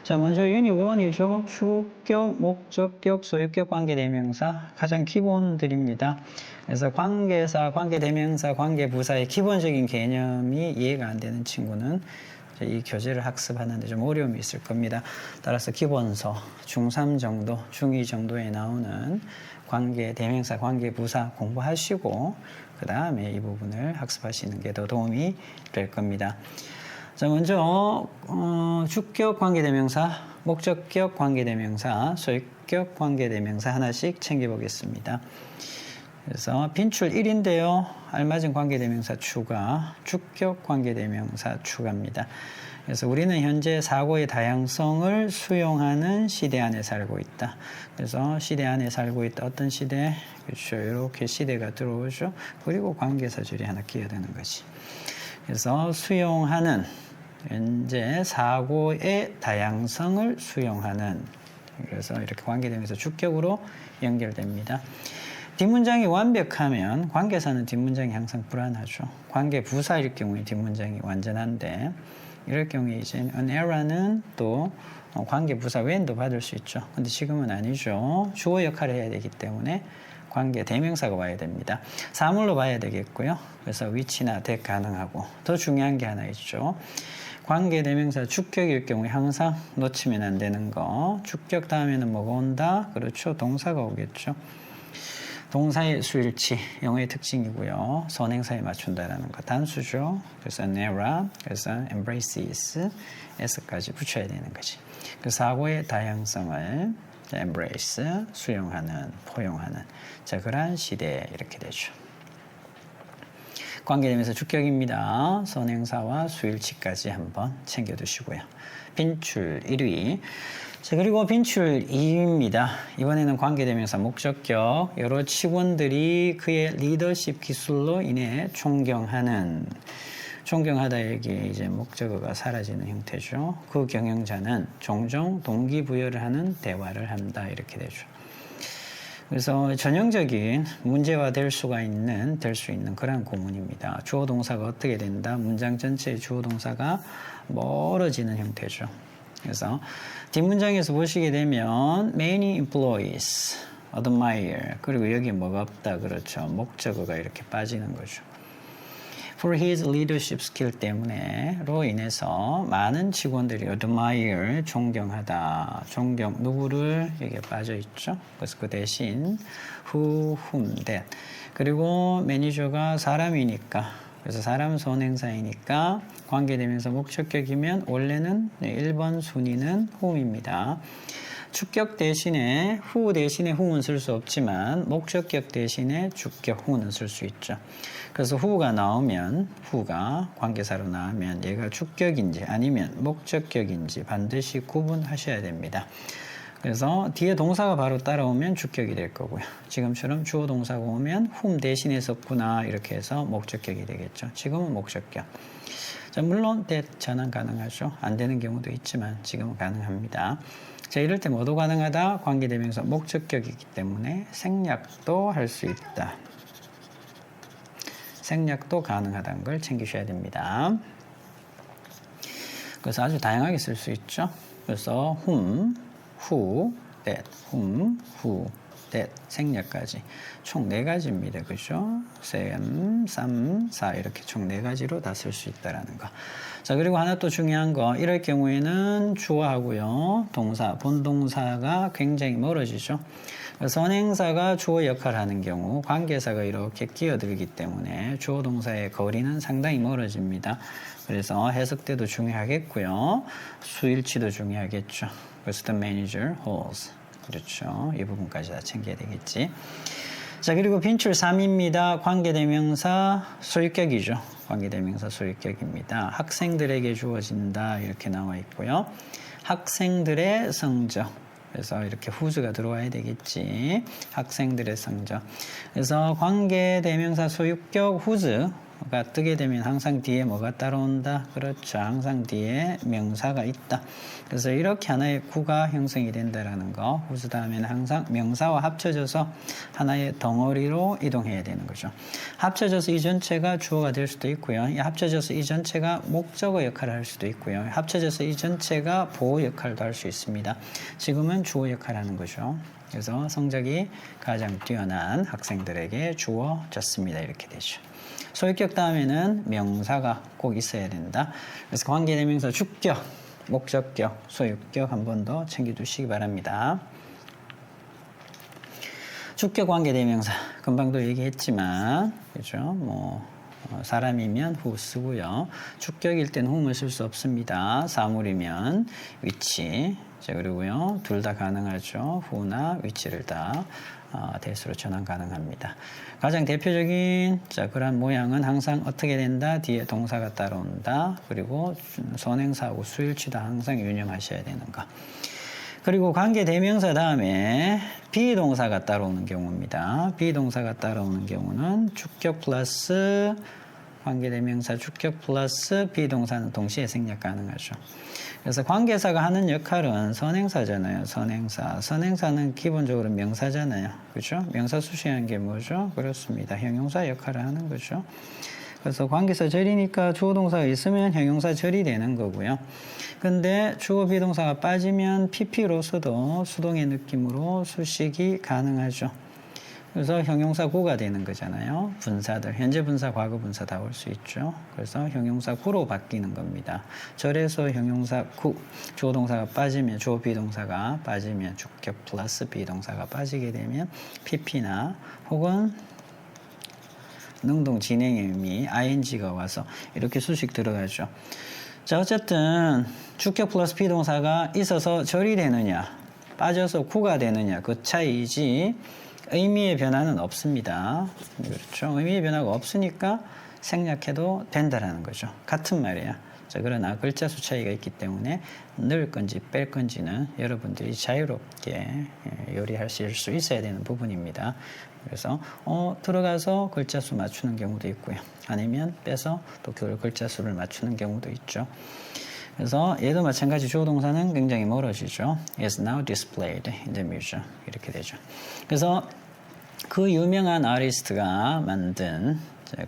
자, 먼저 유닛 1이죠. 주격, 목적격, 소유격, 관계대명사 가장 기본들입니다. 그래서 관계사, 관계대명사, 관계부사의 기본적인 개념이 이해가 안 되는 친구는 이 교재를 학습하는데 좀 어려움이 있을 겁니다. 따라서 기본서, 중3 정도, 중2 정도에 나오는 관계대명사, 관계부사 공부하시고 그 다음에 이 부분을 학습하시는 게 더 도움이 될 겁니다. 자, 먼저 주격 관계대명사, 목적격 관계대명사, 소유격 관계대명사 하나씩 챙겨보겠습니다. 그래서 빈출 1인데요. 알맞은 관계대명사 추가, 주격 관계대명사 추가입니다. 그래서 우리는 현재 사고의 다양성을 수용하는 시대 안에 살고 있다. 그래서 시대 안에 살고 있다. 어떤 시대? 그렇죠. 이렇게 시대가 들어오죠. 그리고 관계사절이 하나 끼어드는 거지. 그래서 수용하는 현재 사고의 다양성을 수용하는, 그래서 이렇게 관계되면서 주격으로 연결됩니다. 뒷문장이 완벽하면 관계사는 뒷문장이 항상 불안하죠. 관계 부사일 경우에 뒷문장이 완전한데 이럴 경우에 이제 an era는 또 관계 부사 when도 받을 수 있죠. 근데 지금은 아니죠. 주어 역할을 해야 되기 때문에 관계 대명사가 와야 됩니다. 사물로 봐야 되겠고요. 그래서 위치나 that 가능하고 더 중요한 게 하나 있죠. 관계 대명사 주격일 경우에 항상 놓치면 안 되는 거. 주격 다음에는 뭐가 온다? 그렇죠. 동사가 오겠죠. 동사의 수일치, 영어의 특징이고요. 선행사에 맞춘다라는 거. 단수죠. 그래서 never, 그래서 embraces, s까지 붙여야 되는 거지. 그 사고의 다양성을 embrace, 수용하는, 포용하는. 자, 그러한 시대 이렇게 되죠. 관계되면서 주격입니다. 선행사와 수일치까지 한번 챙겨두시고요. 빈출 1위. 자, 그리고 빈출 2위입니다. 이번에는 관계대명사 목적격. 여러 직원들이 그의 리더십 기술로 인해 존경하는, 존경하다 여기에 이제 목적어가 사라지는 형태죠. 그 경영자는 종종 동기부여를 하는 대화를 한다. 이렇게 되죠. 그래서 전형적인 문제화 될 수 있는 그런 구문입니다. 주어 동사가 어떻게 된다? 문장 전체의 주어 동사가 멀어지는 형태죠. 그래서 뒷문장에서 보시게 되면 many employees admire, 그리고 여기 뭐가 없다 그렇죠. 목적어가 이렇게 빠지는 거죠. For his leadership skill 때문에로 인해서 많은 직원들이 admire, 존경하다. 존경, 누구를 여기에 빠져 있죠. 그래서 그 대신 who, whom, that. 그리고 매니저가 사람이니까, 그래서 사람 선행사이니까 관계되면서 목적격이면 원래는 1번 순위는 whom입니다. 주격 대신에 who 대신에 whom은 쓸 수 없지만 목적격 대신에 주격 who는 쓸 수 있죠. 그래서 who가 나오면, who가 관계사로 나오면 얘가 주격인지 아니면 목적격인지 반드시 구분하셔야 됩니다. 그래서 뒤에 동사가 바로 따라오면 주격이 될 거고요. 지금처럼 주어 동사가 오면 whom 대신에 썼구나 이렇게 해서 목적격이 되겠죠. 지금은 목적격. 자, 물론 that 전환 가능하죠. 안 되는 경우도 있지만 지금은 가능합니다. 자, 이럴 때 뭐도 가능하다? 관계대명사 목적격이기 때문에 생략도 할 수 있다. 생략도 가능하다는 걸 챙기셔야 됩니다. 그래서 아주 다양하게 쓸 수 있죠. 그래서 whom, who, that, whom, who, that, 생략까지 총 4가지입니다. 그죠? 셈, 3, 4 이렇게 총 4가지로 다 쓸 수 있다는 거. 자, 그리고 하나 또 중요한 거, 이럴 경우에는 주어하고요, 동사, 본동사가 굉장히 멀어지죠. 선행사가 주어 역할을 하는 경우 관계사가 이렇게 끼어들기 때문에 주어 동사의 거리는 상당히 멀어집니다. 그래서 해석 때도 중요하겠고요. 수일치도 중요하겠죠. 그래서 the manager holds. 그렇죠. 이 부분까지 다 챙겨야 되겠지. 자, 그리고 빈출 3입니다. 관계대명사 소유격이죠. 관계대명사 소유격입니다. 학생들에게 주어진다 이렇게 나와 있고요. 학생들의 성적. 그래서 이렇게 whose가 들어와야 되겠지. 학생들의 성적. 그래서 관계대명사 소유격 whose, 뜨게 되면 항상 뒤에 뭐가 따라온다? 그렇죠. 항상 뒤에 명사가 있다. 그래서 이렇게 하나의 구가 형성이 된다라는 거. whose 다음에는 항상 명사와 합쳐져서 하나의 덩어리로 이동해야 되는 거죠. 합쳐져서 이 전체가 주어가 될 수도 있고요. 합쳐져서 이 전체가 목적어 역할을 할 수도 있고요. 합쳐져서 이 전체가 보호 역할도 할 수 있습니다. 지금은 주어 역할을 하는 거죠. 그래서 성적이 가장 뛰어난 학생들에게 주어졌습니다. 이렇게 되죠. 소유격 다음에는 명사가 꼭 있어야 된다. 그래서 관계대명사 주격, 목적격, 소유격 한 번 더 챙겨두시기 바랍니다. 주격 관계대명사 금방도 얘기했지만 그죠? 사람이면 who 쓰고요. 주격일 때는 whom을 쓸 수 없습니다. 사물이면 which. 자, 그리고요. 둘 다 가능하죠. who나 which를 다 대수로 전환 가능합니다. 가장 대표적인 그러한 모양은 항상 어떻게 된다? 뒤에 동사가 따라온다. 그리고 선행사하고 수일치도 항상 유념하셔야 되는 거. 그리고 관계대명사 다음에 비동사가 따라오는 경우입니다. 비동사가 따라오는 경우는 주격 플러스 관계대명사 주격 플러스 비동사는 동시에 생략 가능하죠. 그래서 관계사가 하는 역할은 선행사잖아요. 선행사는 기본적으로 명사잖아요. 그렇죠? 명사 수식하는 게 뭐죠? 그렇습니다. 형용사 역할을 하는 거죠. 그래서 관계사 절이니까 주어 동사가 있으면 형용사 절이 되는 거고요. 근데 주어 비동사가 빠지면 PP로서도 수동의 느낌으로 수식이 가능하죠. 그래서 형용사 구가 되는 거잖아요. 분사들, 현재 분사, 과거 분사 다 올 수 있죠. 그래서 형용사 구로 바뀌는 겁니다. 절에서 형용사 구, 주어 동사가 빠지면, 주어 비동사가 빠지면, 주격 플러스 비동사가 빠지게 되면 PP나 혹은 능동 진행의 의미, ing가 와서 이렇게 수식 들어가죠. 자, 어쨌든 주격 플러스 비동사가 있어서 절이 되느냐, 빠져서 구가 되느냐, 그 차이이지 의미의 변화는 없습니다. 그렇죠? 의미의 변화가 없으니까 생략해도 된다라는 거죠. 같은 말이야. 자, 그러나 글자 수 차이가 있기 때문에 넣을 건지 뺄 건지는 여러분들이 자유롭게 요리하실 수 있어야 되는 부분입니다. 그래서 들어가서 글자 수 맞추는 경우도 있고요. 아니면 빼서 또 그 글자 수를 맞추는 경우도 있죠. 그래서 얘도 마찬가지 주어 동사는 굉장히 멀어지죠. is now displayed in the museum. 이렇게 되죠. 그래서 그 유명한 아티스트가 만든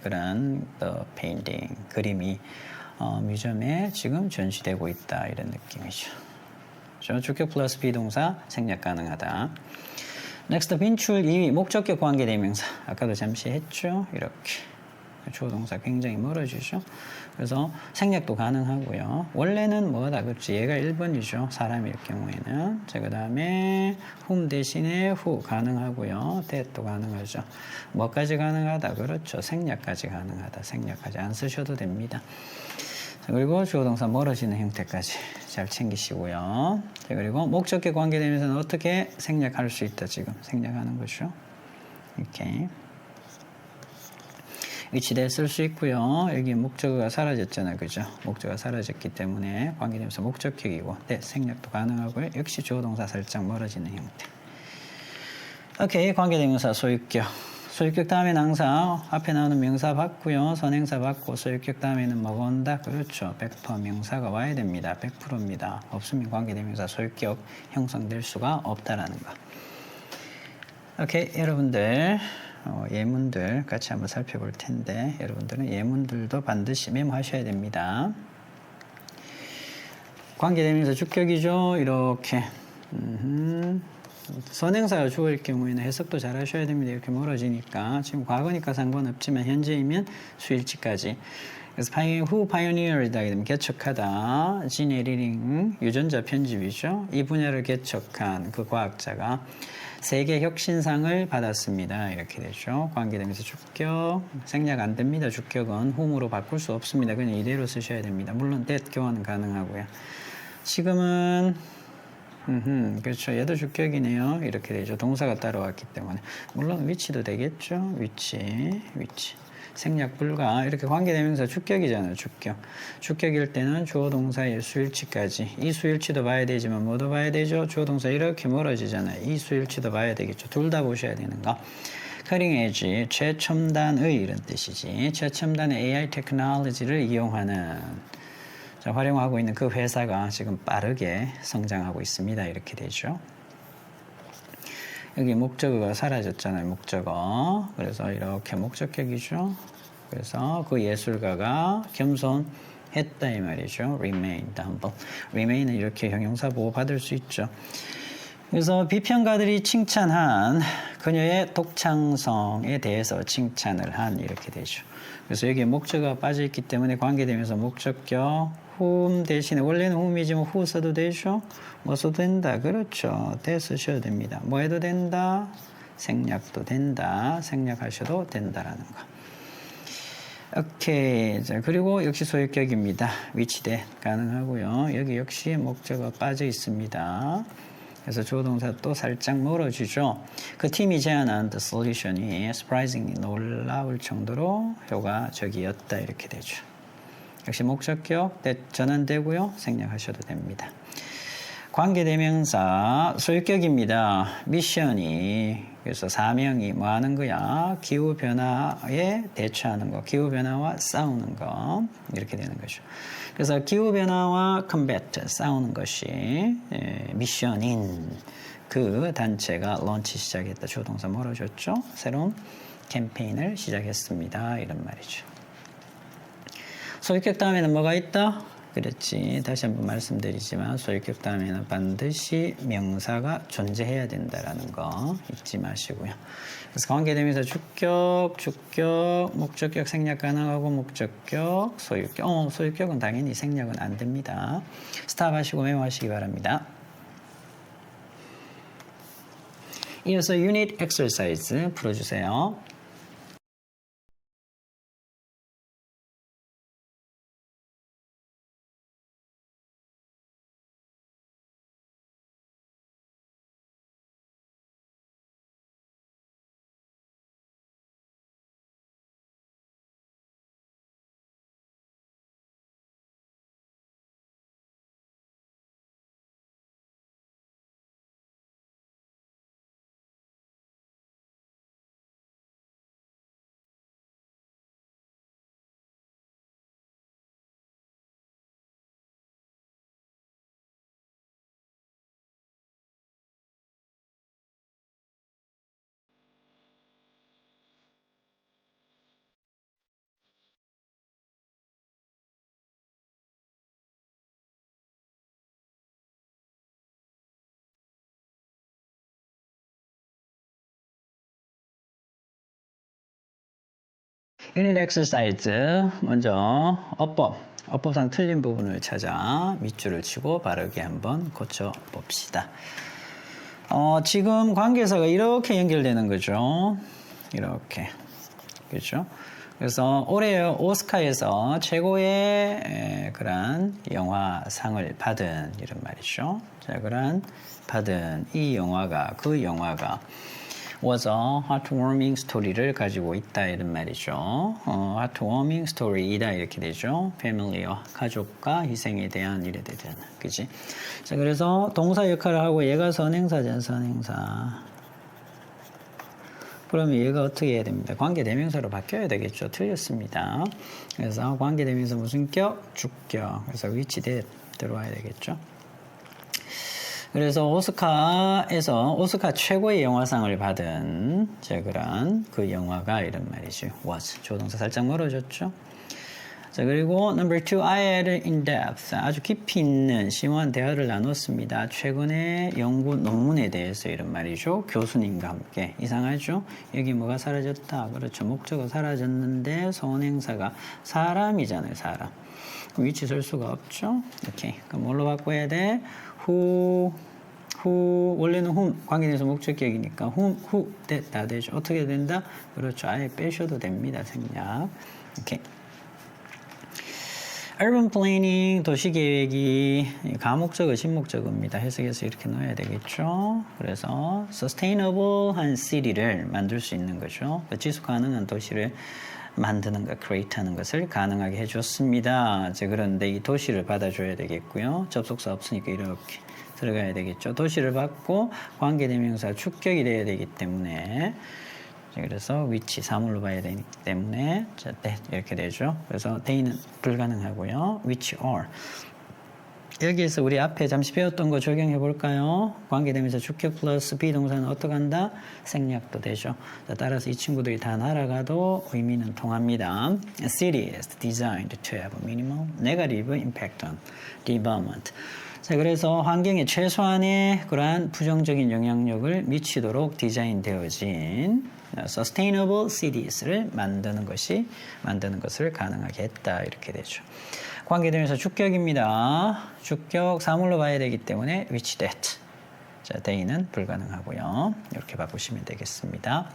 그런 painting, 그림이 뮤지엄에 지금 전시되고 있다. 이런 느낌이죠. 주격 플러스 비동사 생략 가능하다. next, 빈출 2위, 목적격 관계대명사. 아까도 잠시 했죠. 이렇게. 주어 동사 굉장히 멀어지죠. 그래서 생략도 가능하고요. 원래는 뭐다? 그렇지. 얘가 1번이죠. 사람일 경우에는. 자, 그 다음에 whom 대신에 who 가능하고요. that도 가능하죠. 뭐까지 가능하다? 그렇죠. 생략까지 가능하다. 생략까지 안 쓰셔도 됩니다. 자, 그리고 주어 동사 멀어지는 형태까지 잘 챙기시고요. 자, 그리고 목적격 관계대명사는 어떻게 생략할 수 있다? 지금 생략하는 거죠. 이렇게. 위치대에 쓸 수 있고요. 여기 목적어가 사라졌잖아요. 그죠? 목적어가 사라졌기 때문에 관계대명사 목적격이고 생략도 가능하고요. 역시 주어 동사 살짝 멀어지는 형태. 오케이. 관계대명사 소유격. 소유격 다음에는 항상 앞에 나오는 명사 받고요. 선행사 받고 소유격 다음에는 뭐가 온다? 그렇죠. 100% 명사가 와야 됩니다. 100%입니다. 없으면 관계대명사 소유격 형성될 수가 없다라는 거. 오케이. 여러분들 예문들 같이 한번 살펴볼 텐데 여러분들은 예문들도 반드시 메모하셔야 됩니다. 관계대명사 주격이죠. 이렇게 선행사가 주어일 경우에는 해석도 잘 하셔야 됩니다. 이렇게 멀어지니까 지금 과거니까 상관없지만 현재이면 수일치까지. 그래서 who pioneered이다 되면 개척하다, gene editing 유전자 편집이죠. 이 분야를 개척한 그 과학자가 세계 혁신상을 받았습니다. 이렇게 되죠. 관계대명사 주격 생략 안 됩니다. 주격은 whom으로 바꿀 수 없습니다. 그냥 이대로 쓰셔야 됩니다. 물론 that 교환은 가능하고요. 지금은 그렇죠. 얘도 주격이네요. 이렇게 되죠. 동사가 따라왔기 때문에 물론 위치도 되겠죠. 위치 생략 불가. 이렇게 관계대명사 주격이잖아요. 주격일 때는 주어 동사의 수일치까지. 이 수일치도 봐야 되지만 뭐도 봐야 되죠? 주어 동사 이렇게 멀어지잖아요. 이 수일치도 봐야 되겠죠. 둘 다 보셔야 되는 거. cutting edge, 최첨단의 이런 뜻이지. 최첨단의 AI 테크놀로지를 이용하는, 자, 활용하고 있는 그 회사가 지금 빠르게 성장하고 있습니다. 이렇게 되죠. 여기 목적어가 사라졌잖아요. 목적어. 그래서 이렇게 목적격이죠. 그래서 그 예술가가 겸손했다 이 말이죠. remained, humble. remain은 이렇게 형용사 보호 받을 수 있죠. 그래서 비평가들이 칭찬한 그녀의 독창성에 대해서 칭찬을 한 이렇게 되죠. 그래서 여기에 목적어가 빠져있기 때문에 관계되면서 목적격 whom 대신에 원래는 whom이지만 who 써도 되죠. 뭐 써도 된다. 그렇죠. 대 쓰셔도 됩니다. 뭐 해도 된다. 생략도 된다. 생략하셔도 된다라는 거. 오케이. 자, 그리고 역시 소유격입니다. 위치대 가능하고요. 여기 역시 목적어 빠져 있습니다. 그래서 조동사 또 살짝 멀어지죠. 그 팀이 제안한 the solution이 surprisingly 놀라울 정도로 효과적이었다 이렇게 되죠. 역시 목적격 전환되고요. 생략하셔도 됩니다. 관계대명사 소유격입니다. 미션이 그래서 사명이 뭐 하는 거야? 기후변화에 대처하는 거. 기후변화와 싸우는 거. 이렇게 되는 거죠. 그래서 기후변화와 combat, 싸우는 것이 미션인 그 단체가 런치 시작했다. 조동사 멀어졌죠. 새로운 캠페인을 시작했습니다. 이런 말이죠. 소유격 다음에는 뭐가 있다? 그렇지. 다시 한번 말씀드리지만 소유격 다음에는 반드시 명사가 존재해야 된다라는 거 잊지 마시고요. 그래서 관계대명사 주격, 목적격 생략 가능하고 목적격, 소유격. 소유격은 당연히 생략은 안 됩니다. 스탑하시고 메모하시기 바랍니다. 이어서 유닛 엑서사이즈 풀어주세요. 유닛 엑서사이즈 먼저 어법상 틀린 부분을 찾아 밑줄을 치고 바르게 한번 고쳐봅시다. 지금 관계사가 이렇게 연결되는 거죠. 이렇게. 그렇죠? 그래서 올해 오스카에서 최고의 그런 영화상을 받은 이런 말이죠. 자, 그런 받은 이 영화가 그 영화가 was a heartwarming story를 가지고 있다 이런 말이죠. heartwarming story이다 이렇게 되죠. family와 가족과 희생에 대한 일에 대한 그지? 자, 그래서 동사 역할을 하고 얘가 선행사잖아. 선행사. 그러면 얘가 어떻게 해야 됩니다. 관계대명사로 바뀌어야 되겠죠. 틀렸습니다. 그래서 관계대명사 무슨 격? 주격. 그래서 위치대 들어와야 되겠죠. 그래서 오스카에서 오스카 최고의 영화상을 받은 그런 그 영화가 이런 말이죠. was. 조동사 살짝 멀어졌죠. 자, 그리고 number 2, I had in depth. 아주 깊이 있는 심오한 대화를 나눴습니다. 최근의 연구 논문에 대해서 이런 말이죠. 교수님과 함께. 이상하죠? 여기 뭐가 사라졌다. 그렇죠. 목적어 사라졌는데 선행사가 사람이잖아요. 사람. 위치 설 수가 없죠. 오케이. 그럼 뭘로 바꿔야 돼? who 원래는 whom 관계대명사 목적격이니까 who 다 되죠. 어떻게 된다? 그렇죠. 아예 빼셔도 됩니다. 생략. 오케이. urban planning 도시계획이 가목적어 진목적어입니다. 해석해서 이렇게 넣어야 되겠죠. 그래서 sustainable한 city를 만들 수 있는 거죠. 지속 가능한 도시를 만드는 것, create 하는 것을 가능하게 해줬습니다. 그런데 이 도시를 받아줘야 되겠고요. 접속사 없으니까 이렇게 들어가야 되겠죠. 도시를 받고 관계대명사 축격이 돼야 되기 때문에 자, 그래서 which 사물로 봐야 되기 때문에 자, that 이렇게 되죠. 그래서 they는 불가능하고요. which are 여기에서 우리 앞에 잠시 배웠던 거 적용해 볼까요? 관계되면서 주격 플러스 비동사는 어떻게 한다? 생략도 되죠. 자, 따라서 이 친구들이 다 날아가도 의미는 통합니다. A city is designed to have a minimal negative impact on the environment. 자, 그래서 환경에 최소한의 그러한 부정적인 영향력을 미치도록 디자인되어진 sustainable cities를 만드는 것을 가능하게 했다. 이렇게 되죠. 관계되면서 주격입니다. 주격 사물로 봐야 되기 때문에 which that. 자, they는 불가능하고요. 이렇게 바꾸시면 되겠습니다.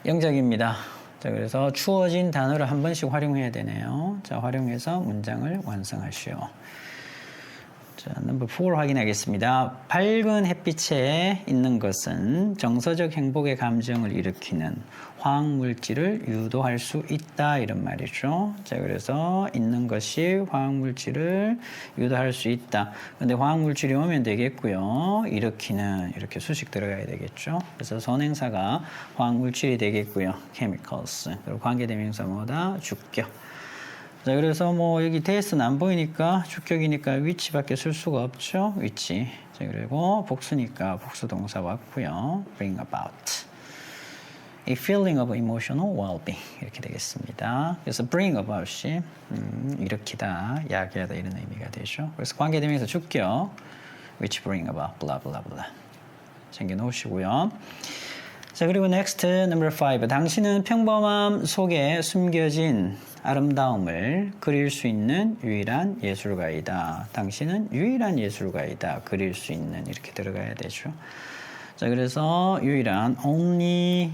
영작입니다. 자, 그래서 주어진 단어를 한 번씩 활용해야 되네요. 자, 활용해서 문장을 완성하시오. 자, 넘버 4 확인하겠습니다. 밝은 햇빛에 있는 것은 정서적 행복의 감정을 일으키는 화학물질을 유도할 수 있다 이런 말이죠. 자, 그래서 있는 것이 화학물질을 유도할 수 있다. 근데 화학물질이 오면 되겠고요. 일으키는 이렇게 수식 들어가야 되겠죠. 그래서 선행사가 화학물질이 되겠고요. chemicals. 그리고 관계대명사 뭐다? 주격. 자, 그래서 뭐 여기 대에서는 안 보이니까 주격이니까 which밖에 쓸 수가 없죠. which. 자, 그리고 복수니까 복수 동사 왔고요. bring about. A feeling of emotional well-being 이렇게 되겠습니다. 그래서 bring about이 일으키다, 야기하다 이런 의미가 되죠. 그래서 관계대명사 주격 which bring about blah blah blah 챙겨 놓으시고요. 자, 그리고 next number 5. 당신은 평범함 속에 숨겨진 아름다움을 그릴 수 있는 유일한 예술가이다. 당신은 유일한 예술가이다. 그릴 수 있는 이렇게 들어가야 되죠. 자, 그래서 유일한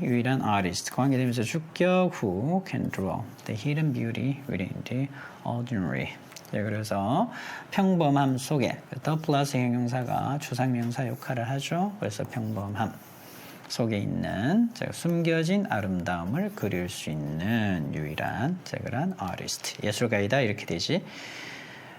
유일한 artist 관계되면서 주격 who can draw the hidden beauty within the ordinary. 자, 그래서 평범함 속에 the 플러스 형용사가 추상명사 역할을 하죠. 그래서 평범함 속에 있는 숨겨진 아름다움을 그릴 수 있는 유일한 그런 artist 예술가이다 이렇게 되지.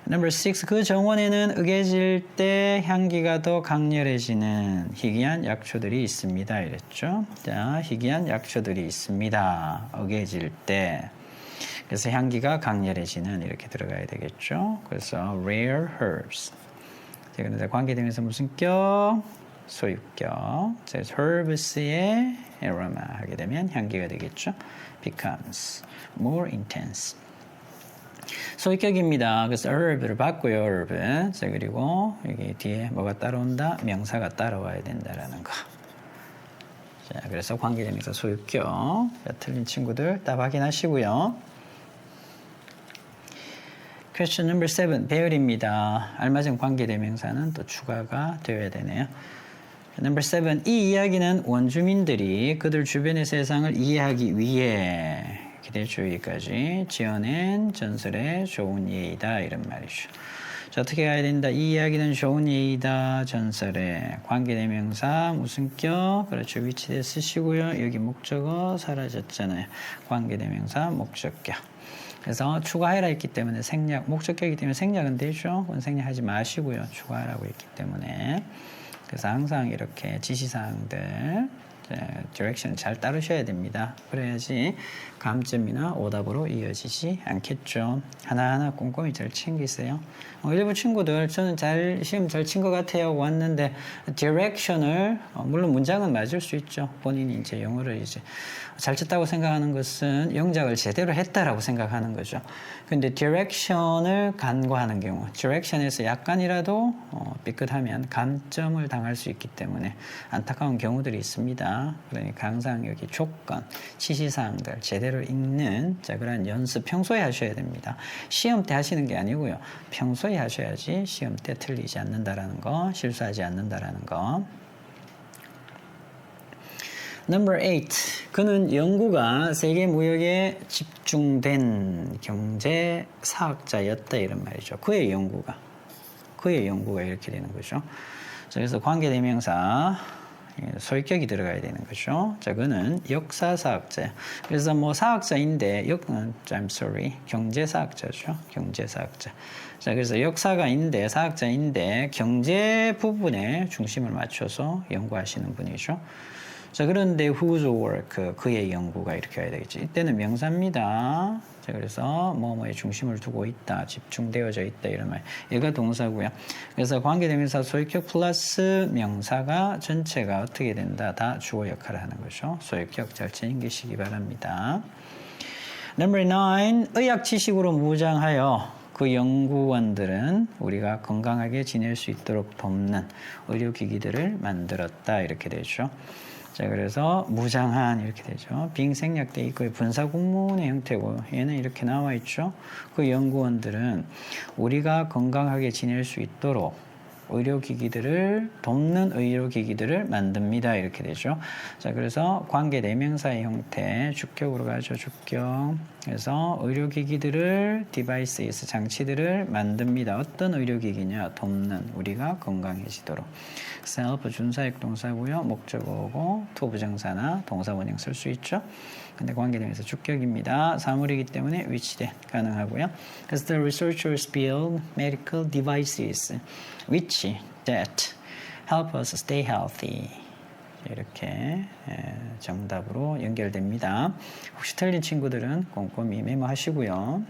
Number 6. 그 정원에는 으개질 때 향기가 더 강렬해지는 희귀한 약초들이 있습니다. 이랬죠. 자, 희귀한 약초들이 있습니다. 으개질 때. 그래서 향기가 강렬해지는 이렇게 들어가야 되겠죠. 그래서 rare herbs. 자, 그런데 관계되면서 무슨 격? 소유격. 그래서 herbs의 aroma 하게 되면 향기가 되겠죠. becomes more intense. 소유격입니다. 그래서 herb를 받고요, herb. 자, 그리고 여기 뒤에 뭐가 따라온다? 명사가 따라와야 된다라는 거. 자, 그래서 관계되면서 소유격. 자, 틀린 친구들 다 확인하시고요. Question number 7. 배열입니다. 알맞은 관계대명사는 또 추가가 되어야 되네요. Number 7. 이 이야기는 원주민들이 그들 주변의 세상을 이해하기 위해 기대죠. 여기까지 지어낸 전설의 좋은 예이다 이런 말이죠. 자, 어떻게 가야 된다? 이 이야기는 좋은 예이다. 전설의 관계대명사 무슨 격? 그렇죠. 위치대 쓰시고요. 여기 목적어 사라졌잖아요. 관계대명사 목적격. 그래서 추가해라 했기 때문에 생략, 목적격이기 때문에 생략은 되죠. 그건 생략하지 마시고요. 추가하라고 했기 때문에. 그래서 항상 이렇게 지시사항들 디렉션 잘 따르셔야 됩니다. 그래야지 감점이나 오답으로 이어지지 않겠죠. 하나하나 꼼꼼히 잘 챙기세요. 일부 친구들 저는 시험 잘 친 것 같아요 왔는데 디렉션을 물론 문장은 맞을 수 있죠. 본인이 이제 영어를 이제 잘 쳤다고 생각하는 것은 영작을 제대로 했다라고 생각하는 거죠. 근데 디렉션을 간과하는 경우, 디렉션에서 약간이라도 삐끗하면 감점을 당할 수 있기 때문에 안타까운 경우들이 있습니다. 그러니까 항상 여기 조건, 지시사항들 제대로 읽는 그런 연습 평소에 하셔야 됩니다. 시험 때 하시는 게 아니고요. 평소에 하셔야지 시험 때 틀리지 않는다라는 거, 실수하지 않는다라는 거. Number 8. 그는 연구가 세계 무역에 집중된 경제 사학자였다 이런 말이죠. 그의 연구가 이렇게 되는 거죠. 자, 그래서 관계대명사 소유격이 들어가야 되는 거죠. 자, 그는 역사사학자야. 그래서 뭐 사학자인데 I'm sorry, 경제사학자죠. 경제사학자. 자, 그래서 역사가인데 사학자인데 경제 부분에 중심을 맞춰서 연구하시는 분이죠. 자, 그런데 whose work, 그의 연구가 이렇게 해야 되겠지. 이때는 명사입니다. 자, 그래서 뭐뭐에 중심을 두고 있다, 집중되어져 있다 이런 말. 얘가 동사고요. 그래서 관계대명사 소유격 플러스 명사가 전체가 어떻게 된다? 다 주어 역할을 하는 거죠. 소유격 잘 챙기시기 바랍니다. Number 9, 의학 지식으로 무장하여 그 연구원들은 우리가 건강하게 지낼 수 있도록 돕는 의료기기들을 만들었다 이렇게 되죠. 자, 그래서 무장한 이렇게 되죠. 빙 생략돼 있고 분사 구문의 형태고 얘는 이렇게 나와 있죠. 그 연구원들은 우리가 건강하게 지낼 수 있도록 의료기기들을 돕는 의료기기들을 만듭니다. 이렇게 되죠. 자, 그래서 관계 대명사의 형태 주격으로 가죠. 주격. 그래서 의료기기들을 devices 장치들을 만듭니다. 어떤 의료기기냐? 돕는 우리가 건강해지도록. self 준사역 동사고요. 목적어고 to 부정사나 동사 원형 쓸 수 있죠. 근데 관계대명사 주격입니다. 사물이기 때문에 which 가능하고요. 그래서 the researchers build medical devices which that help us stay healthy. 이렇게 정답으로 연결됩니다. 혹시 틀린 친구들은 꼼꼼히 메모하시고요.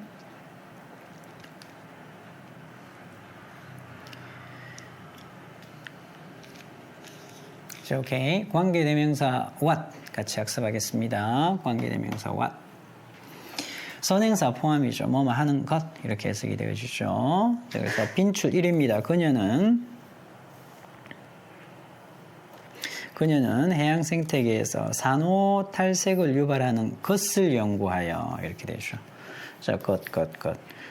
자, 오케이. 관계대명사 what 같이 학습하겠습니다. 관계대명사 what. 선행사 포함이죠. 뭐뭐 하는 것 이렇게 해석이 되어지죠. 자, 그래서 빈출 1입니다. 그녀는 해양 생태계에서 산호 탈색을 유발하는 것을 연구하여 이렇게 되죠. 자, 것.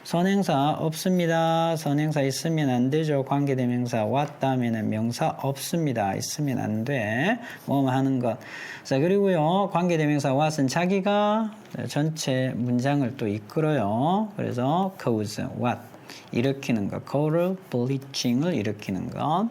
선행사 없습니다. 선행사 있으면 안 되죠. 관계대명사 what 다음에는 명사 없습니다. 있으면 안 돼. 뭐뭐 하는 것. 자, 그리고요. 관계대명사 what은 자기가 전체 문장을 또 이끌어요. 그래서 cause what 일으키는 것, coral bleaching을 일으키는 것,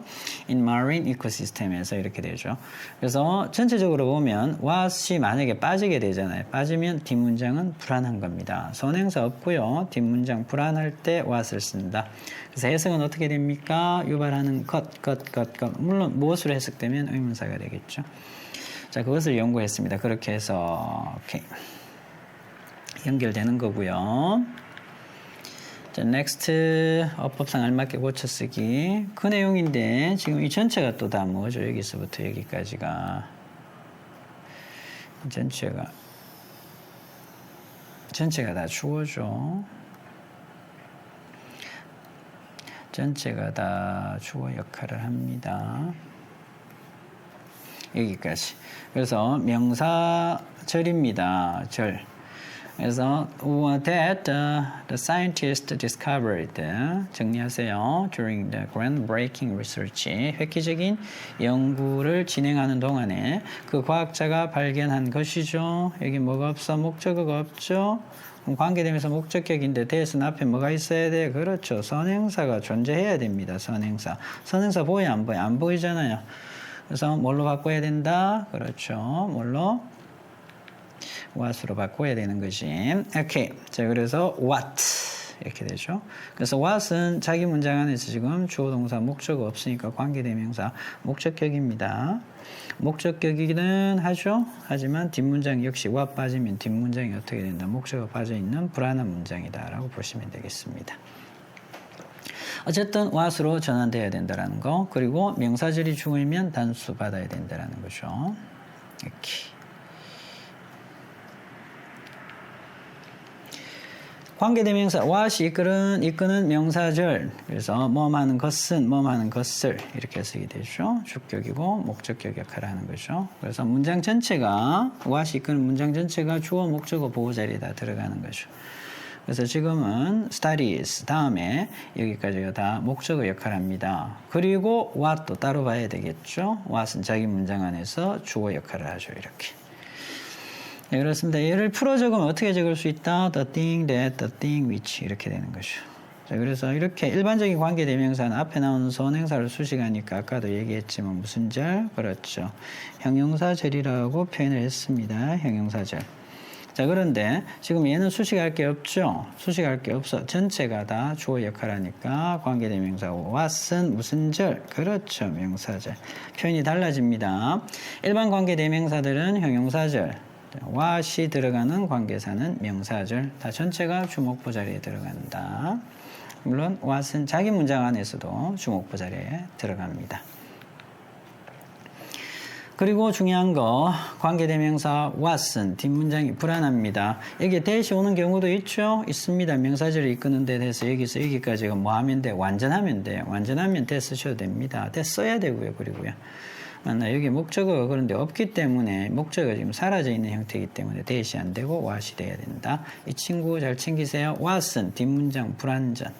in marine ecosystem에서 이렇게 되죠. 그래서 전체적으로 보면 what이 만약에 빠지게 되잖아요. 빠지면 뒷문장은 불안한 겁니다. 선행사 없고요. 뒷문장 불안할 때 what을 쓴다. 그래서 해석은 어떻게 됩니까? 유발하는 것. 물론 무엇으로 해석되면 의문사가 되겠죠. 자, 그것을 연구했습니다. 그렇게 해서 오케이. 연결되는 거고요. 자, next 어법상 알맞게 고쳐쓰기. 그 내용인데 지금 이 전체가 또 다 뭐죠? 여기서부터 여기까지가 전체가 다 주어죠. 전체가 다 주어 역할을 합니다. 여기까지. 그래서 명사절입니다. 절. 그래서 that the scientist discovered 정리하세요. During the groundbreaking research 획기적인 연구를 진행하는 동안에 그 과학자가 발견한 것이죠. 여기 뭐가 없어? 목적어가 없죠. 관계되면서 목적격인데 대신 앞에 뭐가 있어야 돼? 그렇죠. 선행사가 존재해야 됩니다. 선행사 보여 안 보여? 안 보이잖아요. 그래서 뭘로 바꿔야 된다? 그렇죠. 뭘로? what으로 바꿔야 되는 거지. 오케이. 자, 그래서 what 이렇게 되죠. 그래서 what은 자기 문장 안에서 지금 주어 동사 목적어 없으니까 관계대명사 목적격입니다. 목적격이기는 하죠. 하지만 뒷문장 역시 what 빠지면 뒷문장이 어떻게 된다? 목적어 빠져있는 불안한 문장이다라고 보시면 되겠습니다. 어쨌든 what으로 전환돼야 된다는 거. 그리고 명사절이 주어이면 단수 받아야 된다는 거죠. 이렇게. 관계대명사 what이 이끄는 명사절. 그래서 뭐하는 것은 뭐하는 것을 이렇게 해석이 되죠. 주격이고 목적격 역할을 하는 거죠. 그래서 문장 전체가 what이 이끄는 문장 전체가 주어 목적어 보호 자리에 다 들어가는 거죠. 그래서 지금은 studies 다음에 여기까지가 다 목적어 역할을 합니다. 그리고 what도 따로 봐야 되겠죠. what은 자기 문장 안에서 주어 역할을 하죠. 이렇게. 네, 그렇습니다. 얘를 풀어 적으면 어떻게 적을 수 있다? The thing that, the thing which 이렇게 되는 거죠. 자, 그래서 이렇게 일반적인 관계대명사는 앞에 나오는 선행사를 수식하니까 아까도 얘기했지만 무슨 절? 그렇죠. 형용사절이라고 표현을 했습니다. 형용사절. 자, 그런데 지금 얘는 수식할 게 없죠. 수식할 게 없어. 전체가 다 주어 역할을 하니까 관계대명사 what은 무슨 절? 그렇죠. 명사절. 표현이 달라집니다. 일반 관계 대명사들은 형용사절, what이 들어가는 관계사는 명사절, 다 전체가 주목부 자리에 들어간다. 물론 what은 자기 문장 안에서도 주목부 자리에 들어갑니다. 그리고 중요한 거 관계대명사 what은 뒷문장이 불안합니다. 여기에 대시 오는 경우도 있죠? 있습니다. 명사절을 이끄는 데 대해서 여기서 여기까지가 뭐 하면 돼? 완전하면 돼요. 완전하면 대 쓰셔도 됩니다. 대 써야 되고요. 그리고요. 맞나 여기 목적어가 그런데 없기 때문에 목적어가 지금 사라져 있는 형태이기 때문에 대시 안 되고 what이 돼야 된다. 이 친구 잘 챙기세요. what은 뒷문장 불완전.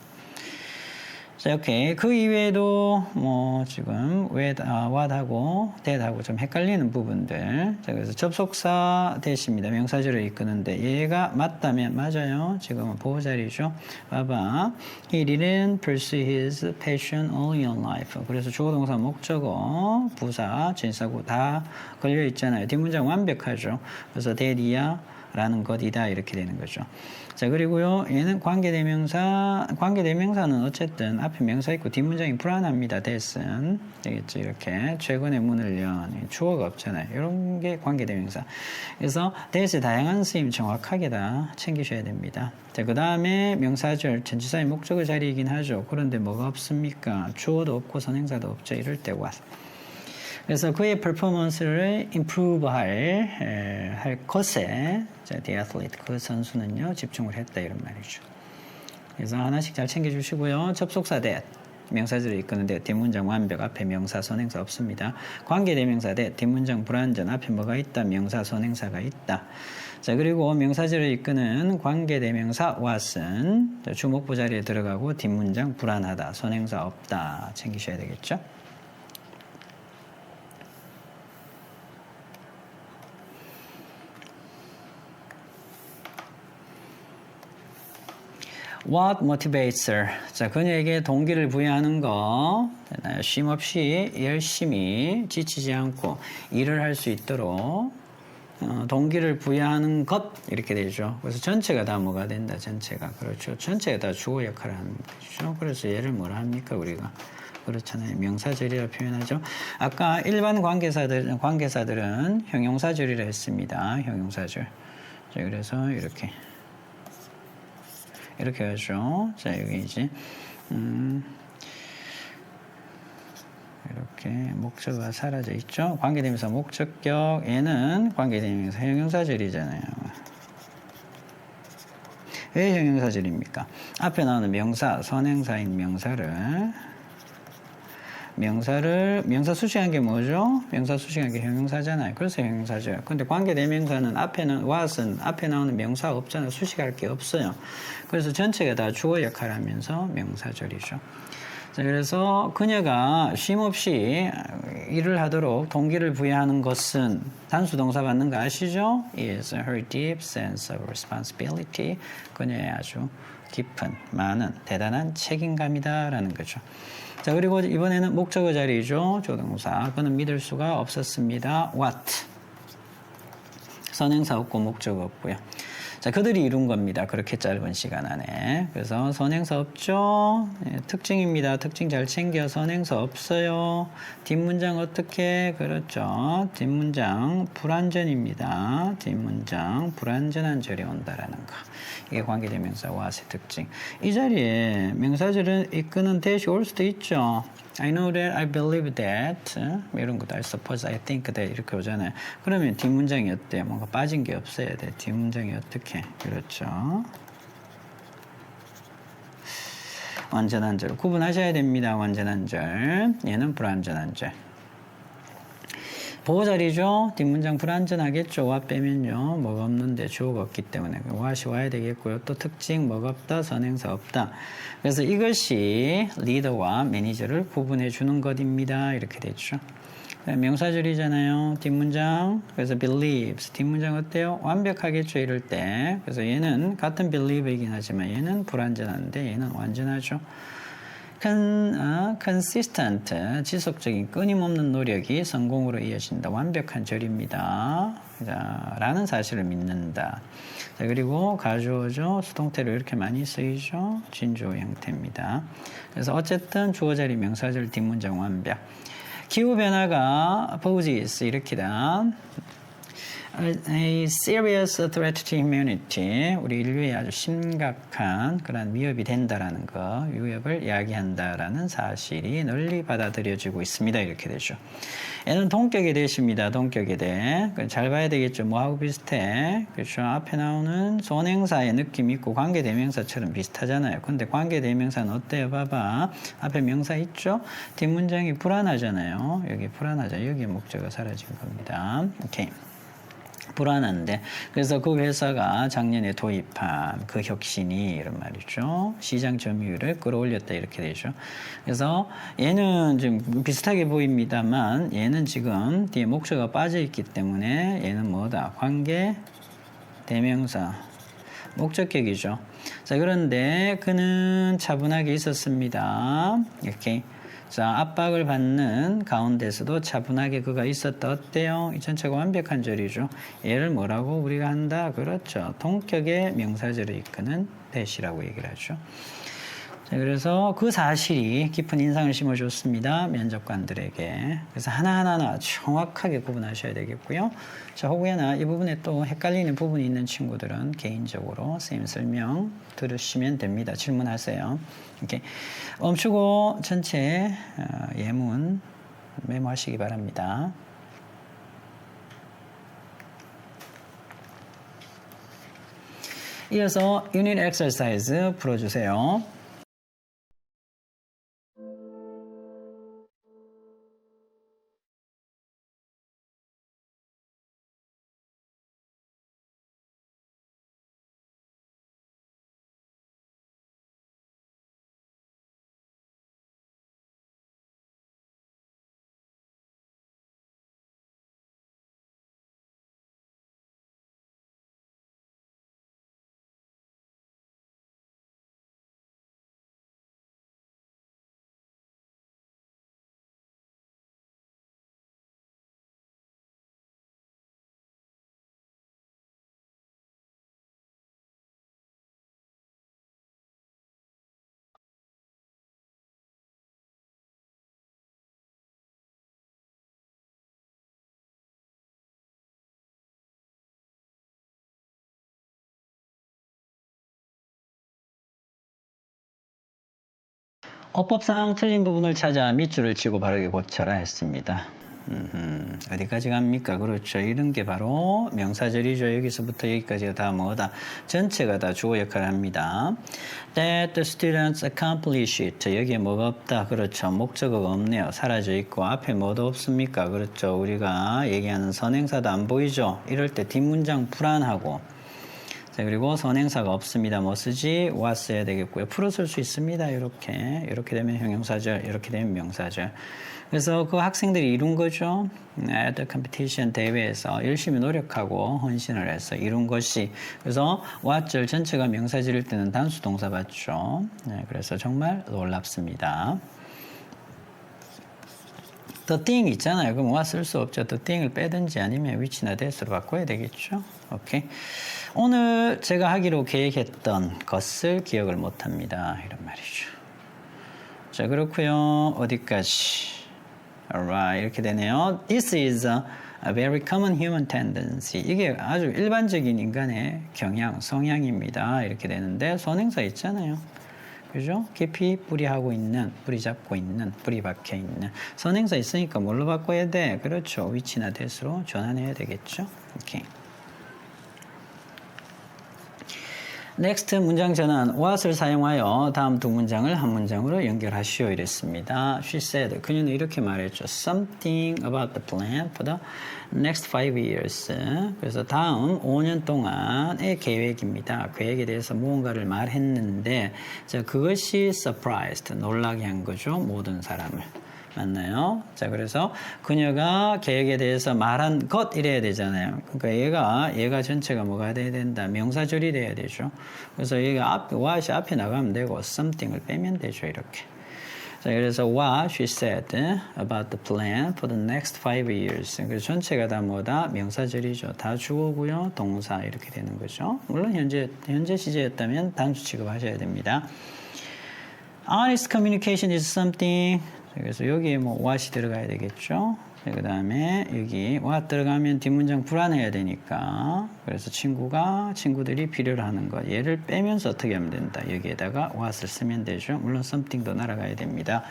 자, 이렇게 그 이외에도 뭐 지금 what하고 that하고 좀 헷갈리는 부분들. 자, 그래서 접속사 that입니다. 명사절을 이끄는데 얘가 맞다면 맞아요. 지금은 보호자리죠. 봐봐. He didn't pursue his passion all in life. 그래서 주어동사 목적어 부사 진사구 다 걸려 있잖아요. 뒷문장 완벽하죠. 그래서 that이야 라는 것이다 이렇게 되는 거죠. 자, 그리고요 얘는 관계대명사는 어쨌든 앞에 명사 있고 뒷문장이 불안합니다. that은 되겠죠. 이렇게 최근에 문을 연 주어가 없잖아요. 이런 게 관계대명사. 그래서 that의 다양한 쓰임 정확하게 다 챙기셔야 됩니다. 자, 그 다음에 명사절 전치사의 목적어 자리이긴 하죠. 그런데 뭐가 없습니까? 주어도 없고 선행사도 없죠. 이럴 때 what. 그래서 그의 퍼포먼스를 improve 할 것에 the athlete, 그 선수는요 집중을 했다 이런 말이죠. 그래서 하나씩 잘 챙겨주시고요. 접속사 that 명사절을 이끄는데 뒷문장 완벽 앞에 명사 선행사 없습니다. 관계대명사 that 뒷문장 불완전 앞에 뭐가 있다? 명사 선행사가 있다. 자, 그리고 명사절을 이끄는 관계대명사 what은 주목부 자리에 들어가고 뒷문장 불안하다 선행사 없다 챙기셔야 되겠죠. What motivates her? 자, 그녀에게 동기를 부여하는 거, 쉼없이 열심히 지치지 않고 일을 할 수 있도록 동기를 부여하는 것 이렇게 되죠. 그래서 전체가 다 뭐가 된다. 전체가 그렇죠. 전체가 다 주어 역할을 하는 거죠. 그래서 얘를 뭐라 합니까 우리가? 그렇잖아요. 명사절이라 표현하죠. 아까 일반 관계사들은 형용사절이라 했습니다. 형용사절. 자, 그래서 이렇게 하죠. 자, 여기 이제 이렇게 목적어가 사라져 있죠. 관계대명사 목적격 얘는 관계대명사 형용사절이잖아요. 왜 형용사절입니까? 앞에 나오는 명사, 선행사인 명사 수식한 게 뭐죠? 명사 수식한 게 형용사잖아요. 그래서 형용사죠. 근데 관계대명사는 앞에는 what은 앞에 나오는 명사 없잖아요. 수식할 게 없어요. 그래서 전체가 다 주어 역할을 하면서 명사절이죠. 자, 그래서 그녀가 쉼없이 일을 하도록 동기를 부여하는 것은 단수 동사 받는 거 아시죠? Is her deep sense of responsibility. 그녀의 아주 깊은, 많은, 대단한 책임감이다라는 거죠. 자, 그리고 이번에는 목적어 자리죠. 조동사. 그는 믿을 수가 없었습니다. What. 선행사 없고 목적어 없고요. 자, 그들이 이룬 겁니다. 그렇게 짧은 시간 안에. 그래서 선행사 없죠? 네, 특징입니다. 특징 잘 챙겨. 선행사 없어요. 뒷문장 어떻게? 그렇죠. 뒷문장 불완전입니다. 뒷문장 불완전한 절이 온다라는 거. 이게 관계대명사 what의 특징. 이 자리에 명사절은 이끄는 that이 올 수도 있죠. I know that, I believe that, 이런 것도 I suppose, I think that 이렇게 오잖아요. 그러면 뒷문장이 어때요? 뭔가 빠진 게 없어야 돼. 뒷문장이 어떻게? 그렇죠. 완전한 절. 구분하셔야 됩니다. 완전한 절. 얘는 불완전한 절. 보호자리죠. 뒷문장 불완전하겠죠. what 빼면요. 뭐가 없는데 주어가 없기 때문에 what이 와야 되겠고요. 또 특징 뭐가 없다. 선행사 없다. 그래서 이것이 리더와 매니저를 구분해 주는 것입니다. 이렇게 되죠. 명사절이잖아요. 뒷문장. 그래서 believes. 뒷문장 어때요? 완벽하겠죠. 이럴 때. 그래서 얘는 같은 believe이긴 하지만 얘는 불완전한데 얘는 완전하죠. consistent, 지속적인 끊임없는 노력이 성공으로 이어진다. 완벽한 절입니다. 자, 라는 사실을 믿는다. 자, 그리고 가주어죠. 수동태로 이렇게 많이 쓰이죠. 진주어 형태입니다. 그래서 어쨌든 주어 자리 명사절 뒷문장 완벽. 기후변화가 poses 일으키다. A serious threat to humanity. 우리 인류에 아주 심각한 그런 위협이 된다라는 거, 위협을 이야기한다라는 사실이 널리 받아들여지고 있습니다. 이렇게 되죠. 얘는 동격의 대시입니다. 동격의 대. 잘 봐야 되겠죠. 뭐하고 비슷해? 그렇죠. 앞에 나오는 손행사의 느낌이 있고 관계대명사처럼 비슷하잖아요. 근데 관계대명사는 어때요? 봐봐. 앞에 명사 있죠? 뒷문장이 불안하잖아요. 여기 불안하죠. 여기 목적어가 사라진 겁니다. 오케이. 불안한데 그래서 그 회사가 작년에 도입한 그 혁신이 이런 말이죠. 시장 점유율을 끌어올렸다 이렇게 되죠. 그래서 얘는 좀 비슷하게 보입니다만 얘는 지금 뒤에 목적어가 빠져있기 때문에 얘는 뭐다? 관계 대명사 목적격이죠. 자 그런데 그는 차분하게 있었습니다. 이렇게 자, 압박을 받는 가운데서도 차분하게 그가 있었다. 어때요? 이 전체가 완벽한 절이죠. 얘를 뭐라고 우리가 한다? 그렇죠. 동격의 명사절을 이끄는 대시라고 얘기를 하죠. 자, 그래서 그 사실이 깊은 인상을 심어줬습니다. 면접관들에게. 그래서 하나하나 정확하게 구분하셔야 되겠고요. 자, 혹여나 이 부분에 또 헷갈리는 부분이 있는 친구들은 개인적으로 선생님 설명 들으시면 됩니다. 질문하세요. 이렇게 멈추고 전체 예문 메모하시기 바랍니다. 이어서 유닛 엑서사이즈 풀어주세요. 어법상 틀린 부분을 찾아 밑줄을 치고 바르게 고쳐라 했습니다. 어디까지 갑니까? 그렇죠. 이런 게 바로 명사절이죠. 여기서부터 여기까지가 다 뭐다? 전체가 다 주어 역할을 합니다. That the students accomplish it. 여기에 뭐가 없다? 그렇죠. 목적어가 없네요. 사라져 있고 앞에 뭐도 없습니까? 그렇죠. 우리가 얘기하는 선행사도 안 보이죠. 이럴 때 뒷문장 불안하고 자, 그리고 선행사가 없습니다. 뭐 쓰지? was 써야 되겠고요. 풀어 쓸 수 있습니다. 이렇게 되면 형용사절, 이렇게 되면 명사절. 그래서 그 학생들이 이룬 거죠. at the competition 대회에서 열심히 노력하고 헌신을 해서 이룬 것이. 그래서 was절 전체가 명사절일 때는 단수 동사 받죠. 네, 그래서 정말 놀랍습니다. the thing 있잖아요. 그럼 was 쓸 수 없죠. the thing을 빼든지 아니면 which나 that으로 바꿔야 되겠죠. 오케이. 오늘 제가 하기로 계획했던 것을 기억을 못합니다. 이런 말이죠. 자, 그렇고요. 어디까지? Alright, 이렇게 되네요. This is a very common human tendency. 이게 아주 일반적인 인간의 경향, 성향입니다. 이렇게 되는데 선행사 있잖아요. 그죠? 깊이 뿌리하고 있는, 뿌리 잡고 있는, 뿌리 박혀 있는. 선행사 있으니까 뭘로 바꿔야 돼? 그렇죠. which나 that으로 전환해야 되겠죠. 오케이. next 문장 전환 what을 사용하여 다음 두 문장을 한 문장으로 연결하시오 이랬습니다. She said 그녀는 이렇게 말했죠. Something about the plan for the next 5 years. 그래서 다음 5년 동안의 계획입니다. 계획에 대해서 무언가를 말했는데 자, 그것이 surprised 놀라게 한 거죠. 모든 사람을. 맞나요? 자, 그래서 그녀가 계획에 대해서 말한 것 이래야 되잖아요. 그러니까 얘가 전체가 뭐가 돼야 된다? 명사절이 돼야 되죠. 그래서 얘가 what이 앞에 나가면 되고 something을 빼면 되죠. 이렇게. 자, 그래서 what she said about the plan for the next 5 years. 그래서 전체가 다 뭐다? 명사절이죠. 다 주어고요. 동사 이렇게 되는 거죠. 물론 현재 시제였다면 단수 취급하셔야 됩니다. Honest communication is something 그래서 여기에 뭐 what이 들어가야 되겠죠. 그 다음에 여기 what 들어가면 뒷문장 불안해야 되니까 그래서 친구들이 필요로 하는 것 얘를 빼면서 어떻게 하면 된다. 여기에다가 what을 쓰면 되죠. 물론 something도 날아가야 됩니다.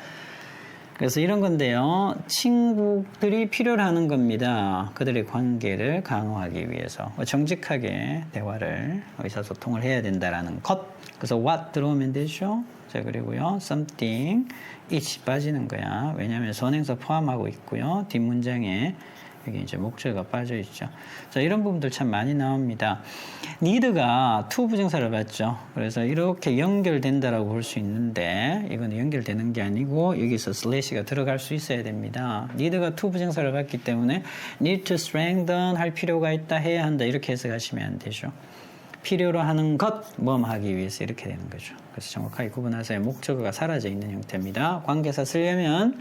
그래서 이런 건데요. 친구들이 필요로 하는 겁니다. 그들의 관계를 강화하기 위해서 정직하게 대화를 의사소통을 해야 된다라는 것. 그래서 what 들어오면 되죠. 자, 그리고요. something, it 빠지는 거야. 왜냐하면 선행사 포함하고 있고요. 뒷문장에 여기 이제 목적어가 빠져 있죠. 자, 이런 부분들 참 많이 나옵니다. need가 to 부정사를 받죠. 그래서 이렇게 연결된다라고 볼 수 있는데 이건 연결되는 게 아니고 여기서 slash가 들어갈 수 있어야 됩니다. need가 to 부정사를 받기 때문에 need to strengthen 할 필요가 있다, 해야 한다 이렇게 해석하시면 안 되죠. 필요로 하는 것, 하기 위해서 이렇게 되는 거죠. 그래서 정확하게 구분하세요. 목적어가 사라져 있는 형태입니다. 관계사 쓰려면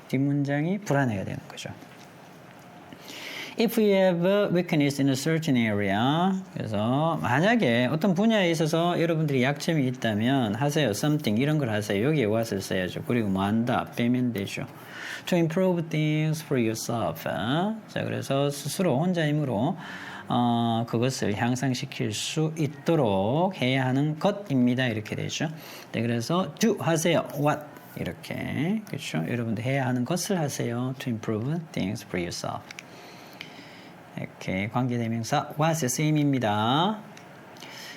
뒷문장이 불안해야 되는 거죠. If you have a weakness in a certain area, 그래서 만약에 어떤 분야에 있어서 여러분들이 약점이 있다면 하세요. something 이런 걸 하세요. 여기에 what을 써야죠. 그리고 뭐 한다 빼면 되죠. To improve things for yourself. 자, 그래서 스스로 혼자 힘으로 그것을 향상시킬 수 있도록 해야 하는 것입니다. 이렇게 되죠. 네, 그래서 do 하세요. what 이렇게 그렇죠. 여러분들 해야 하는 것을 하세요. To improve things for yourself. 이렇게 관계대명사 what의 쓰임입니다.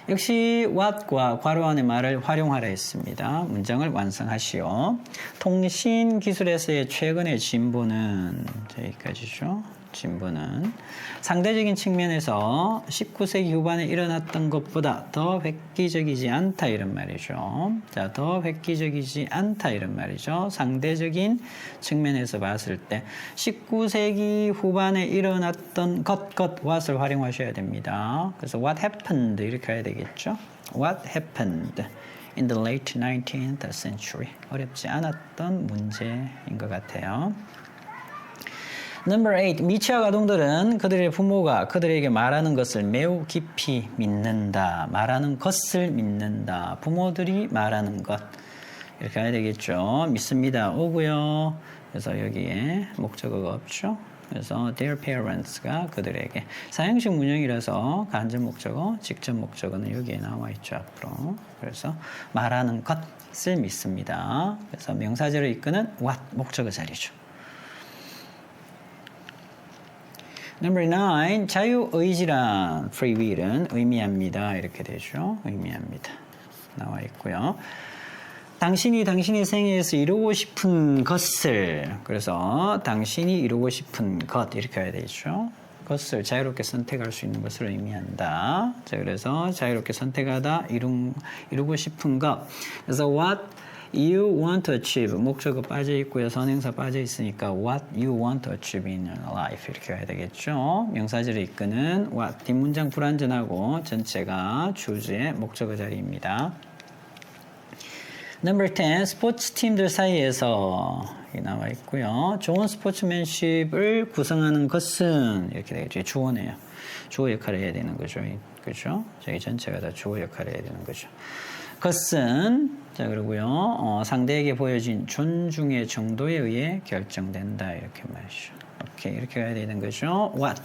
역시 what과 괄호 안의 말을 활용하라 했습니다. 문장을 완성하시오. 통신기술에서의 최근의 진보는 여기까지죠. 진보는 상대적인 측면에서 19세기 후반에 일어났던 것보다 더 획기적이지 않다 이런 말이죠. 자, 더 획기적이지 않다 이런 말이죠. 상대적인 측면에서 봤을 때 19세기 후반에 일어났던 what을 활용하셔야 됩니다. 그래서 what happened 이렇게 해야 되겠죠. What happened in the late 19th century. 어렵지 않았던 문제인 것 같아요. Number 8. 미취학 아동들은 그들의 부모가 그들에게 말하는 것을 매우 깊이 믿는다. 말하는 것을 믿는다. 부모들이 말하는 것. 이렇게 해야 되겠죠. 믿습니다. 오고요. 그래서 여기에 목적어가 없죠. 그래서 their parents가 그들에게. 사형식 문형이라서 간접 목적어, 직접 목적어는 여기에 나와 있죠. 앞으로. 그래서 말하는 것을 믿습니다. 그래서 명사절을 이끄는 what 목적어 자리죠. Number 9. 자유의지란 free will은 의미합니다. 이렇게 되죠. 의미합니다. 나와 있고요. 당신이 당신의 생애에서 이루고 싶은 것을 그래서 당신이 이루고 싶은 것 이렇게 해야 되죠. 것을 자유롭게 선택할 수 있는 것을 의미한다. 자, 그래서 자유롭게 선택하다 이루고 싶은 것. 그래서 what you want to achieve 목적어 빠져 있고요. 선행사 빠져 있으니까 what you want to achieve in your life 이렇게 해야 되겠죠. 명사절을 이끄는 what 뒷문장 불완전하고 전체가 주제의 목적어 자리입니다. Number 10 스포츠 팀들 사이에서 나와 있고요. 좋은 스포츠맨십을 구성하는 것은 이렇게 되겠죠. 주어네요. 주어 역할을 해야 되는 거죠. 그렇죠? 저희 전체가 다 주어 역할을 해야 되는 거죠. 것은 자 그리고요 상대에게 보여진 존중의 정도에 의해 결정된다 이렇게 말이죠. 오케이 이렇게 가야 되는 거죠. What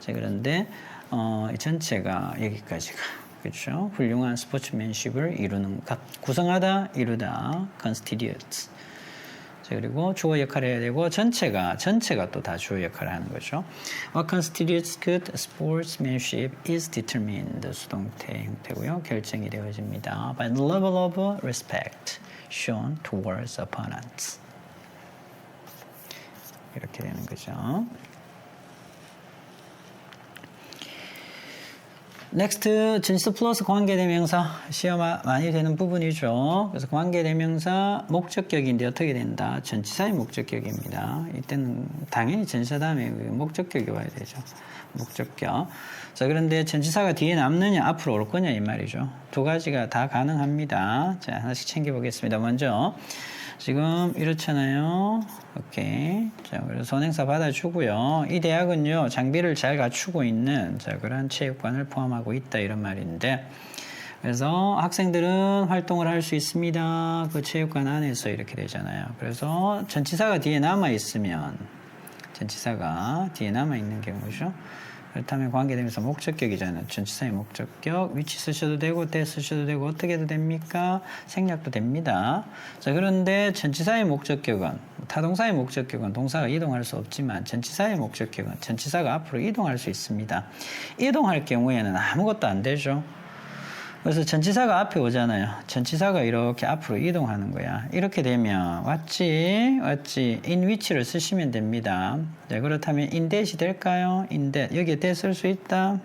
자 그런데 전체가 여기까지가 그렇죠. 훌륭한 스포츠맨십을 이루는 것 구성하다 이루다 constitute 자 그리고 주어 역할을 해야 되고 전체가 또 다 주어 역할을 하는 거죠. What constitutes good sportsmanship is determined 수동태 형태고요. 결정이 되어집니다. By the level of respect shown towards opponents 이렇게 되는 거죠. 넥스트 전치사 플러스 관계대명사 시험 많이 되는 부분이죠. 그래서 관계대명사 목적격인데 어떻게 된다? 전치사의 목적격입니다. 이때는 당연히 전치사 다음에 목적격이 와야 되죠. 목적격. 자 그런데 전치사가 뒤에 남느냐 앞으로 올 거냐 이 말이죠. 두 가지가 다 가능합니다. 자 하나씩 챙겨보겠습니다. 먼저 지금 이렇잖아요. 오케이. 자, 그래서 선행사 받아주고요. 이 대학은요, 장비를 잘 갖추고 있는, 자, 그런 체육관을 포함하고 있다, 이런 말인데, 그래서 학생들은 활동을 할 수 있습니다. 그 체육관 안에서 이렇게 되잖아요. 그래서 전치사가 뒤에 남아있으면, 전치사가 뒤에 남아있는 경우죠. 그렇다면 관계대명사 목적격이잖아요. 전치사의 목적격, 위치 쓰셔도 되고, 대 쓰셔도 되고, 어떻게 해도 됩니까? 생략도 됩니다. 자, 그런데 전치사의 목적격은, 타동사의 목적격은 동사가 이동할 수 없지만, 전치사의 목적격은 전치사가 앞으로 이동할 수 있습니다. 이동할 경우에는 아무것도 안 되죠. 그래서 전치사가 앞에 오잖아요. 전치사가 이렇게 앞으로 이동하는 거야. 이렇게 되면 왔지 in which를 쓰시면 됩니다. 네, 그렇다면 in that이 될까요? in that. 여기에 that 쓸 수 있다?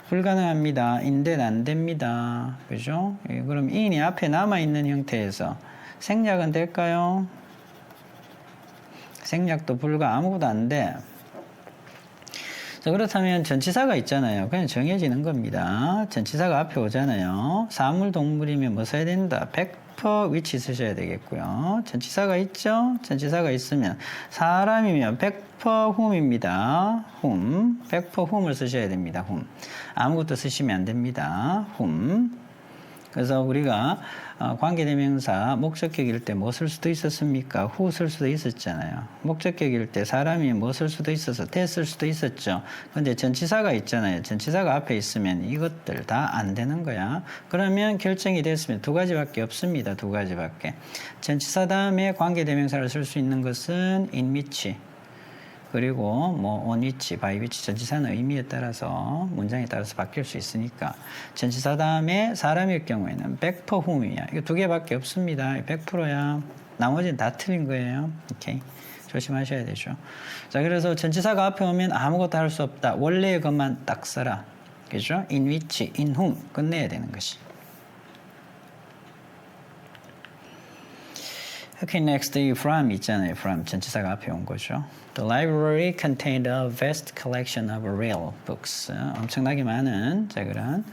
불가능합니다. in that 안 됩니다. 그죠? 그럼 in이 앞에 남아있는 형태에서 생략은 될까요? 생략도 불가. 아무것도 안 돼. 자, 그렇다면 전치사가 있잖아요. 그냥 정해지는 겁니다. 전치사가 앞에 오잖아요. 사물, 동물이면 뭐 써야 된다? 100% 위치 쓰셔야 되겠고요. 전치사가 있죠? 전치사가 있으면 사람이면 100% whom입니다. whom. 100% whom을 쓰셔야 됩니다. whom. 아무것도 쓰시면 안 됩니다. whom. 그래서 우리가 관계대명사 목적격일 때 뭐 쓸 수도 있었습니까? who 쓸 수도 있었잖아요. 목적격일 때 사람이 뭐 쓸 수도 있어서 that 쓸 수도 있었죠. 근데 전치사가 있잖아요. 전치사가 앞에 있으면 이것들 다 안 되는 거야. 그러면 결정이 됐으면 두 가지밖에 없습니다. 두 가지밖에. 전치사 다음에 관계대명사를 쓸 수 있는 것은 in which, 그리고 뭐 on which, by which 전치사는 의미에 따라서 문장에 따라서 바뀔 수 있으니까 전치사 다음에 사람일 경우에는 100% whom이야. 이거 두 개밖에 없습니다. 100%야. 나머지는 다 틀린 거예요. 오케이. 조심하셔야 되죠. 자, 그래서 전치사가 앞에 오면 아무것도 할 수 없다. 원래의 것만 딱 써라. 그죠? in which, in whom 끝내야 되는 것이. Okay, next, 이 from 있잖아요. from 전치사가 앞에 온 거죠. The library contained a vast collection of rare books. 엄청나게 많은 자 그런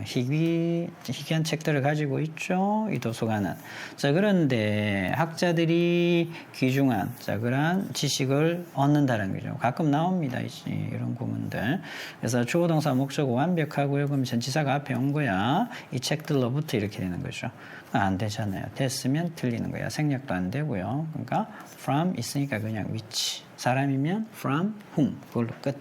희귀한 책들을 가지고 있죠. 이 도서관은. 자, 그런데 학자들이 귀중한 자 그런 지식을 얻는다는 거죠. 가끔 나옵니다. 이런 구문들. 그래서 주어 동사 목적어 완벽하고요. 그럼 전치사가 앞에 온 거야. 이 책들로부터 이렇게 되는 거죠. 안 되잖아요. 됐으면 틀리는 거야. 생략도 안 되고요. 그러니까 from 있으니까 그냥 which. 사람이면 from whom. 그걸로 끝.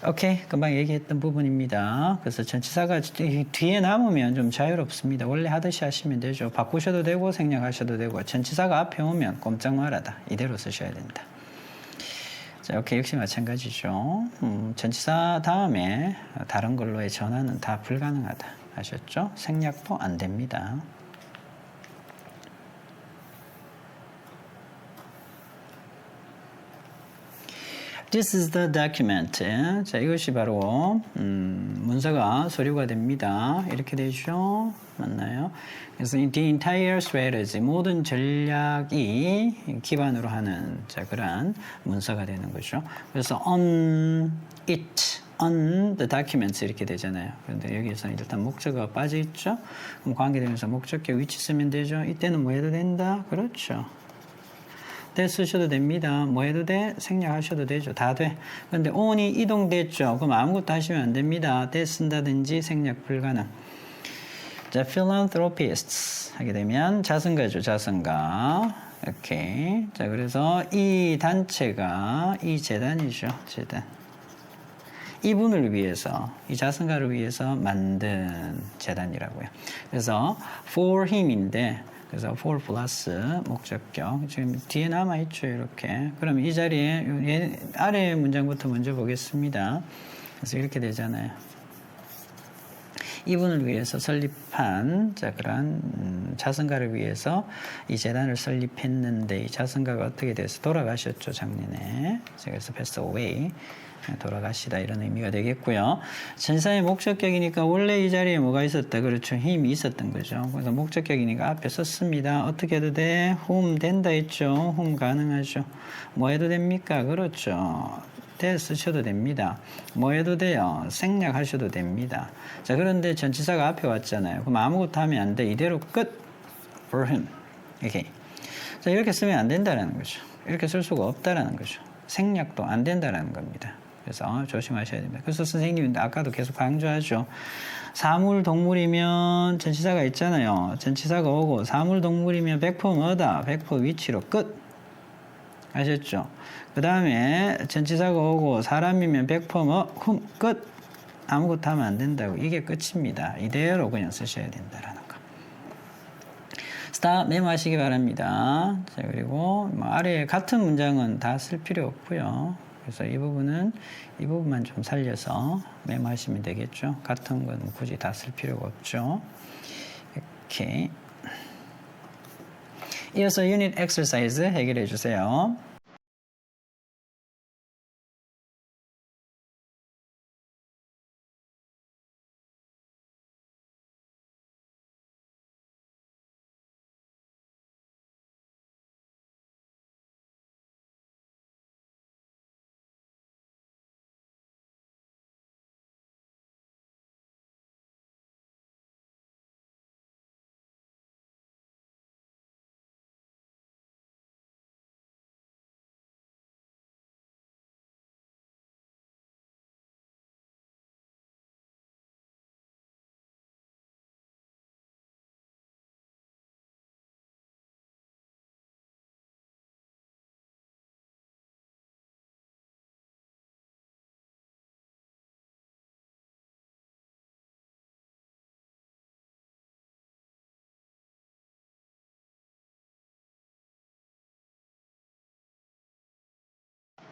오케이. 금방 얘기했던 부분입니다. 그래서 전치사가 뒤에 남으면 좀 자유롭습니다. 원래 하듯이 하시면 되죠. 바꾸셔도 되고 생략하셔도 되고 전치사가 앞에 오면 꼼짝 말아다. 이대로 쓰셔야 된다. 자, 오케이. 역시 마찬가지죠. 전치사 다음에 다른 걸로의 전환은 다 불가능하다. 아셨죠? 생략도 안 됩니다. This is the document. 자, 이것이 바로 문서가 서류가 됩니다. 이렇게 되죠. 맞나요? 그래서 the entire strategy, 모든 전략이 기반으로 하는 자 그런 문서가 되는 거죠. 그래서 on it, on the documents 이렇게 되잖아요. 그런데 여기에서 일단 목적어가 빠져 있죠. 그럼 관계되면서 목적격 위치 쓰면 되죠. 이때는 뭐 해도 된다? 그렇죠. that 쓰셔도 됩니다. 뭐 해도 돼? 생략하셔도 되죠. 다 돼. 그런데 on이 이동됐죠. 그럼 아무것도 하시면 안 됩니다. that 쓴다든지 생략 불가능. 자, philanthropists 하게 되면 자선가죠. 자선가. 오케이. 자, 그래서 이 단체가 이 재단이죠. 재단. 이분을 위해서, 이 자선가를 위해서 만든 재단이라고요. 그래서 for him인데 그래서 for 플러스 목적격. 지금 뒤에 남아있죠. 이렇게. 그럼 이 자리에 아래 문장부터 먼저 보겠습니다. 그래서 이렇게 되잖아요. 이분을 위해서 설립한 자 그런 자선가를 위해서 이 재단을 설립했는데 이 자선가가 어떻게 돼서 돌아가셨죠. 작년에. 그래서 passed away. 돌아가시다 이런 의미가 되겠고요. 전치사의 목적격이니까 원래 이 자리에 뭐가 있었다. 그렇죠. 힘이 있었던 거죠. 그래서 목적격이니까 앞에 썼습니다. 어떻게 해도 돼? whom 된다 했죠. whom 가능하죠. 뭐 해도 됩니까? 그렇죠. that 쓰셔도 됩니다. 뭐 해도 돼요? 생략하셔도 됩니다. 자, 그런데 전치사가 앞에 왔잖아요. 그럼 아무것도 하면 안 돼. 이대로 끝. for him. 이렇게. 자, 이렇게 쓰면 안 된다라는 거죠. 이렇게 쓸 수가 없다라는 거죠. 생략도 안 된다라는 겁니다. 그래서 조심하셔야 됩니다. 그래서 선생님이 아까도 계속 강조하죠. 사물 동물이면 전치사가 있잖아요. 전치사가 오고 사물 동물이면 100% 뭐다? 100% 위치로 끝. 아셨죠? 그 다음에 전치사가 오고 사람이면 100% 뭐? 끝. 아무것도 하면 안 된다고. 이게 끝입니다. 이대로 그냥 쓰셔야 된다라는 거. 스탑 메모하시기 바랍니다. 자, 그리고 뭐 아래 같은 문장은 다 쓸 필요 없고요. 그래서 이 부분만 좀 살려서 메모하시면 되겠죠. 같은 건 굳이 다 쓸 필요가 없죠. 이렇게. 이어서 유닛 엑서사이즈 해결해 주세요.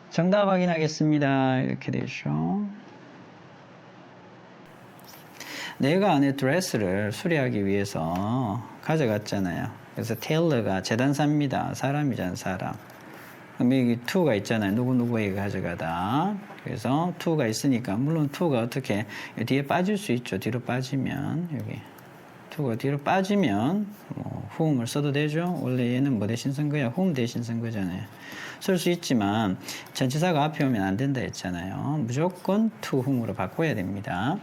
정답 확인하겠습니다. 이렇게 되죠. 내가 안에 드레스를 수리하기 위해서 가져갔잖아요. 그래서 테일러가 재단사입니다. 사람이잖아요, 사람. 그럼 여기 to가 있잖아요. 누구누구에게 가져가다. 그래서 to가 있으니까, 물론 to가 어떻게 뒤에 빠질 수 있죠. 뒤로 빠지면, 여기. to가 뒤로 빠지면, whom을 써도 되죠. 원래 얘는 뭐 대신 쓴 거야? whom 대신 쓴 거잖아요. 쓸 수 있지만, 전치사가 앞에 오면 안 된다 했잖아요. 무조건 to whom으로 바꿔야 됩니다.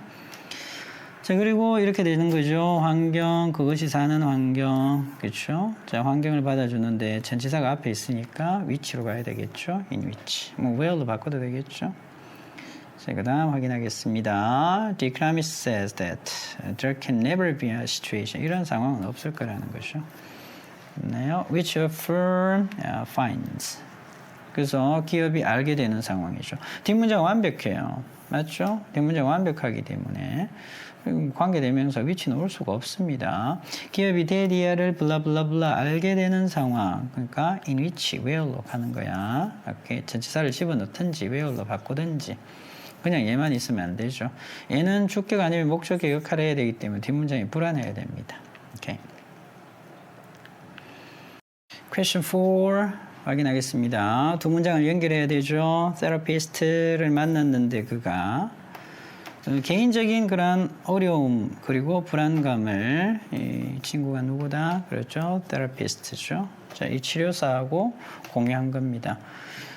자, 그리고 이렇게 되는 거죠. 환경, 그것이 사는 환경. 그렇죠? 자, 환경을 받아주는데 전치사가 앞에 있으니까 위치로 가야 되겠죠. in which. 뭐 where로 바꿔도 되겠죠. 자, 그 다음 확인하겠습니다. Dick says that there can never be a situation. 이런 상황은 없을 거라는 거죠. 네요. Which a firm finds. 그래서 기업이 알게 되는 상황이죠. 뒷문장 완벽해요. 맞죠? 뒷문장 완벽하기 때문에 관계대명사 위치는 올 수가 없습니다. 기업이 대리아를 블라블라블라 알게 되는 상황. 그러니까 in which, where로 가는 거야. 이렇게 전치사를 집어넣든지 where로 바꾸든지. 그냥 얘만 있으면 안 되죠. 얘는 주격 아니면 목적의 역할을 해야 되기 때문에 뒷문장이 불안해야 됩니다. 오케이. Question 4 확인하겠습니다. 두 문장을 연결해야 되죠. 테라피스트를 만났는데 그가 개인적인 그런 어려움 그리고 불안감을 이 친구가 누구다? 그렇죠. 테라피스트죠. 자, 이 치료사하고 공유한 겁니다.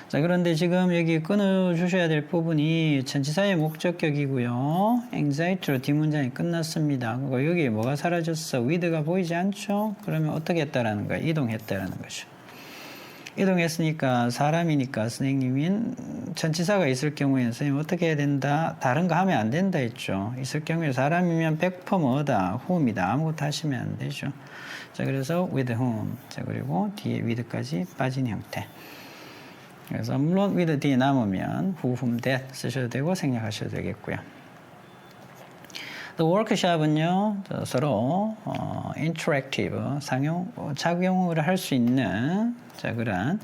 자, 그런데 지금 여기 끊어주셔야 될 부분이 전치사의 목적격이고요. anxiety로 뒷문장이 끝났습니다. 그리고 여기에 뭐가 사라졌어? with가 보이지 않죠? 그러면 어떻게 했다라는 거야? 이동했다라는 거죠. 이동했으니까 사람이니까 선생님인 전치사가 있을 경우에는 선생님 어떻게 해야 된다? 다른 거 하면 안 된다 했죠. 있을 경우에 사람이면 100% 뭐다? whom이다. 아무것도 하시면 안 되죠. 자, 그래서 with whom. 자, 그리고 뒤에 with까지 빠진 형태. 그래서 물론 with 뒤에 남으면 who, whom, that 쓰셔도 되고 생략하셔도 되겠고요. The workshop은요, 서로 interactive, 작용을 할 수 있는 자, 그런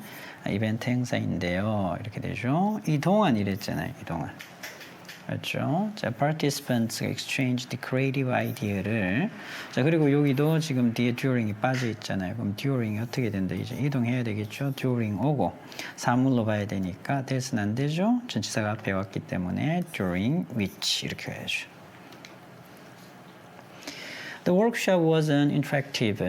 이벤트 행사인데요. 이렇게 되죠. 이동안 이랬잖아요. 이동안. 그렇죠. 자, participants exchanged creative idea를. 자, 그리고 여기도 지금 뒤에 during이 빠져 있잖아요. 그럼 during이 어떻게 된다? 이제 이동해야 되겠죠. during 오고 사물로 봐야 되니까 that은 안 되죠. 전치사가 앞에 왔기 때문에 during which 이렇게 해야죠. The workshop was an interactive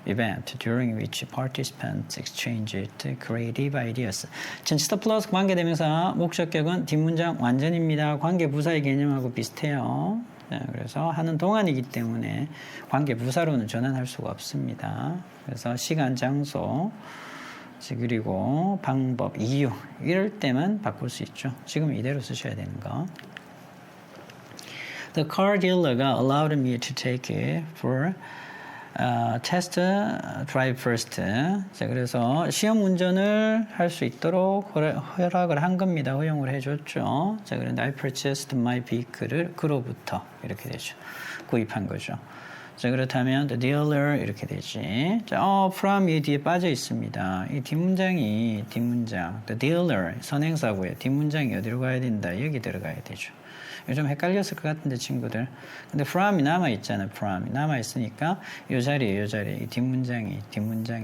event during which participants exchanged creative ideas. 전치사 플러스 관계대명사 목적격은 뒷문장 완전입니다. 관계부사의 개념하고 비슷해요. 그래서 하는 동안이기 때문에 관계부사로는 전환할 수가 없습니다. 그래서 시간, 장소. 그리고 방법, 이유 이럴 때만 바꿀 수 있죠. 지금 이대로 쓰셔야 되는 거. The car dealer가 allowed me to take it for test drive first. 자, 그래서 시험 운전을 할 수 있도록 허락을 한 겁니다. 허용을 해줬죠. 자, 그런데 I purchased my vehicle을 그로부터 이렇게 되죠. 구입한 거죠. 자, 그렇다면 the dealer 이렇게 되지. 자, from 이 뒤에 빠져 있습니다. 이 뒷문장이 뒷문장. the dealer 선행사고요. 뒷문장이 어디로 가야 된다? 여기 들어가야 되죠. 요즘 헷갈렸을 것 같은데 친구들. 근데 from이 남아 있잖아요. from이 남아 있으니까 이 자리에 이 뒷문장이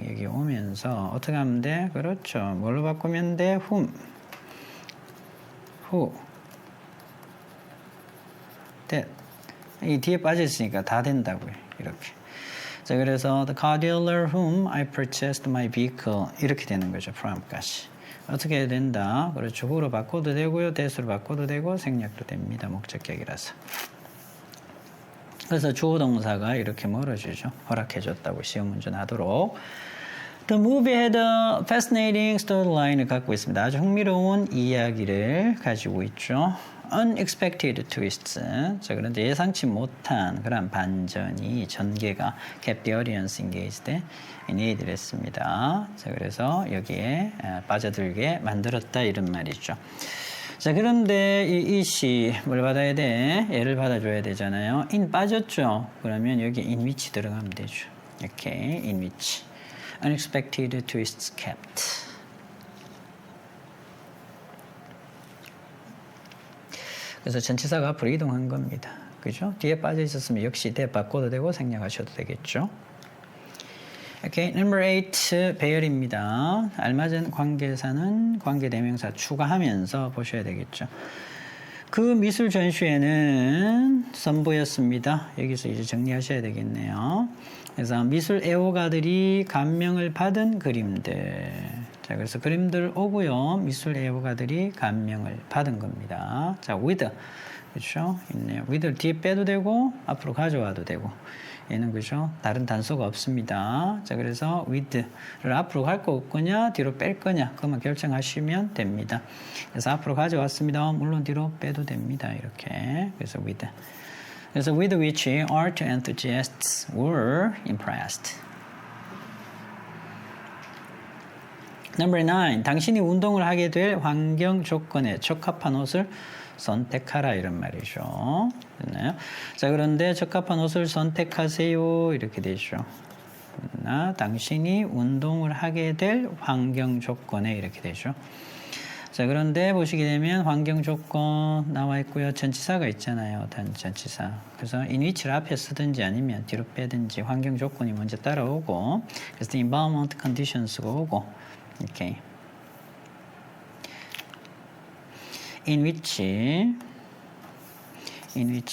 여기 오면서 어떻게 하면 돼? 그렇죠. 뭘로 바꾸면 돼? whom, who, that. 이 뒤에 빠져 있으니까 다 된다고요. 이렇게. 자, 그래서 the car dealer whom I purchased my vehicle 이렇게 되는 거죠. from까지. 어떻게 해야 된다? 그렇죠. who로 바꿔도 되고요. that으로 바꿔도 되고 생략도 됩니다. 목적격이라서. 그래서 주어 동사가 이렇게 멀어지죠. 허락해줬다고 시험 운전하도록. The movie had a fascinating storyline을 갖고 있습니다. 아주 흥미로운 이야기를 가지고 있죠. Unexpected twists. 자, 그런데 예상치 못한 그런 반전이 전개가 kept the audience engaged in it 했습니다. 자, 그래서 여기에 빠져들게 만들었다 이런 말이죠. 자, 그런데 이 시 뭘 받아야 돼? 얘를 받아줘야 되잖아요. in 빠졌죠? 그러면 여기 in which 들어가면 되죠. 이렇게 in which. Unexpected twists kept. 그래서 전치사가 앞으로 이동한 겁니다. 그죠? 뒤에 빠져 있었으면 역시 대 바꿔도 되고 생략하셔도 되겠죠. 오케이, number 8 배열입니다. 알맞은 관계사는 관계대명사 추가하면서 보셔야 되겠죠. 그 미술 전시회는 선보였습니다. 여기서 이제 정리하셔야 되겠네요. 그래서 미술 애호가들이 감명을 받은 그림들. 자, 그래서 그림들 오고요. 미술 애호가들이 감명을 받은 겁니다. 자, with. 그렇죠? 있네요. with를 뒤에 빼도 되고, 앞으로 가져와도 되고. 얘는 그죠? 다른 단서가 없습니다. 자, 그래서 with를 앞으로 갈 거냐, 뒤로 뺄 거냐, 그것만 결정하시면 됩니다. 그래서 앞으로 가져왔습니다. 물론 뒤로 빼도 됩니다. 이렇게. 그래서 with. 그래서 with which art enthusiasts were impressed. Number 9. 당신이 운동을 하게 될 환경 조건에 적합한 옷을 선택하라 이런 말이죠. 됐나요? 자, 그런데 적합한 옷을 선택하세요 이렇게 되죠. 당신이 운동을 하게 될 환경 조건에 이렇게 되죠. 자, 그런데 보시게 되면 환경 조건 나와 있고요. 전치사가 있잖아요. 전치사. 그래서 in which를 앞에 쓰든지 아니면 뒤로 빼든지 환경 조건이 먼저 따라오고 그래서 environment conditions가 오고 이렇게 in which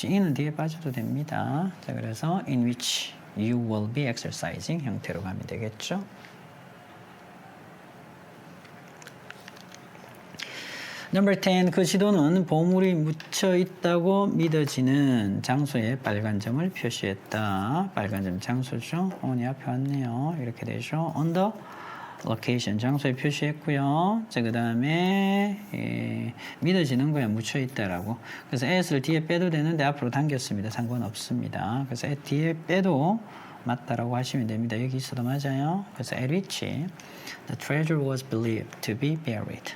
in은 뒤에 빠져도 됩니다. 자, 그래서 in which you will be exercising 형태로 가면 되겠죠. Number 10. 그 지도는 보물이 묻혀 있다고 믿어지는 장소에 빨간 점을 표시했다. 빨간 점 장소죠. 이 앞에 왔네요. 이렇게 되죠. On the location 장소에 표시했고요. 자, 그 다음에 믿어지는 거에 묻혀 있다라고. 그래서 as를 뒤에 빼도 되는데 앞으로 당겼습니다. 상관없습니다. 그래서 뒤에 빼도 맞다라고 하시면 됩니다. 여기 있어도 맞아요. 그래서 at which the treasure was believed to be buried.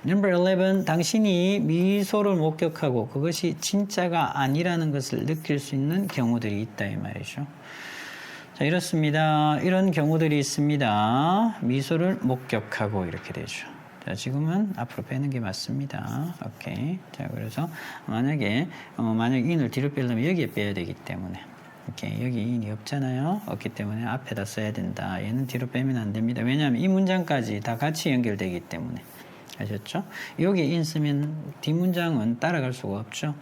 Number 11. 당신이 미소를 목격하고 그것이 진짜가 아니라는 것을 느낄 수 있는 경우들이 있다 이 말이죠. 자, 이렇습니다. 이런 경우들이 있습니다. 미소를 목격하고 이렇게 되죠. 자, 지금은 앞으로 빼는 게 맞습니다. 오케이. 자, 그래서 만약에 in을 뒤로 빼려면 여기에 빼야 되기 때문에 오케이. 여기 in이 없잖아요. 없기 때문에 앞에다 써야 된다. 얘는 뒤로 빼면 안 됩니다. 왜냐하면 이 문장까지 다 같이 연결되기 때문에. 아셨죠? 여기 in 쓰면 뒷문장은 따라갈 수가 없죠.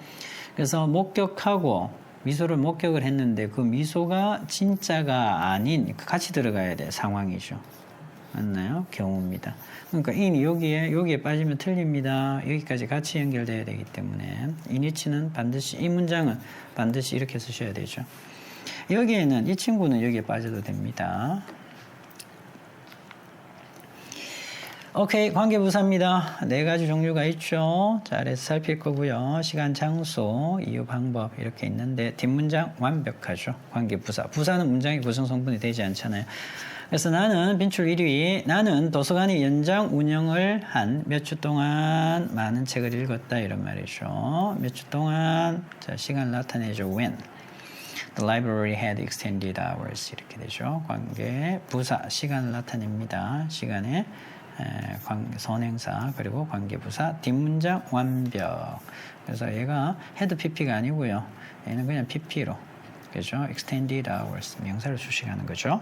그래서 목격하고 미소를 목격을 했는데 그 미소가 진짜가 아닌 같이 들어가야 돼 상황이죠. 맞나요? 경우입니다. 그러니까 in이 여기에 빠지면 틀립니다. 여기까지 같이 연결돼야 되기 때문에 in이치는 반드시 이 문장은 반드시 이렇게 쓰셔야 되죠. 여기에는 이 친구는 여기에 빠져도 됩니다. 오케이, 관계부사입니다. 네 가지 종류가 있죠. 자, 아래서 살필 거고요. 시간, 장소, 이유, 방법 이렇게 있는데 뒷문장 완벽하죠. 관계부사. 부사는 문장이 구성 성분이 되지 않잖아요. 그래서 나는 빈출 1위. 나는 도서관의 연장 운영을 한 몇 주 동안 많은 책을 읽었다 이런 말이죠. 몇 주 동안 자, 시간 나타내죠. When. The library had extended hours 이렇게 되죠. 관계 부사 시간을 나타냅니다. 시간에 선행사 그리고 관계부사 뒷문장 완벽. 그래서 얘가 had pp가 아니고요. 얘는 그냥 pp로 그죠? extended hours 명사를 수식하는 거죠.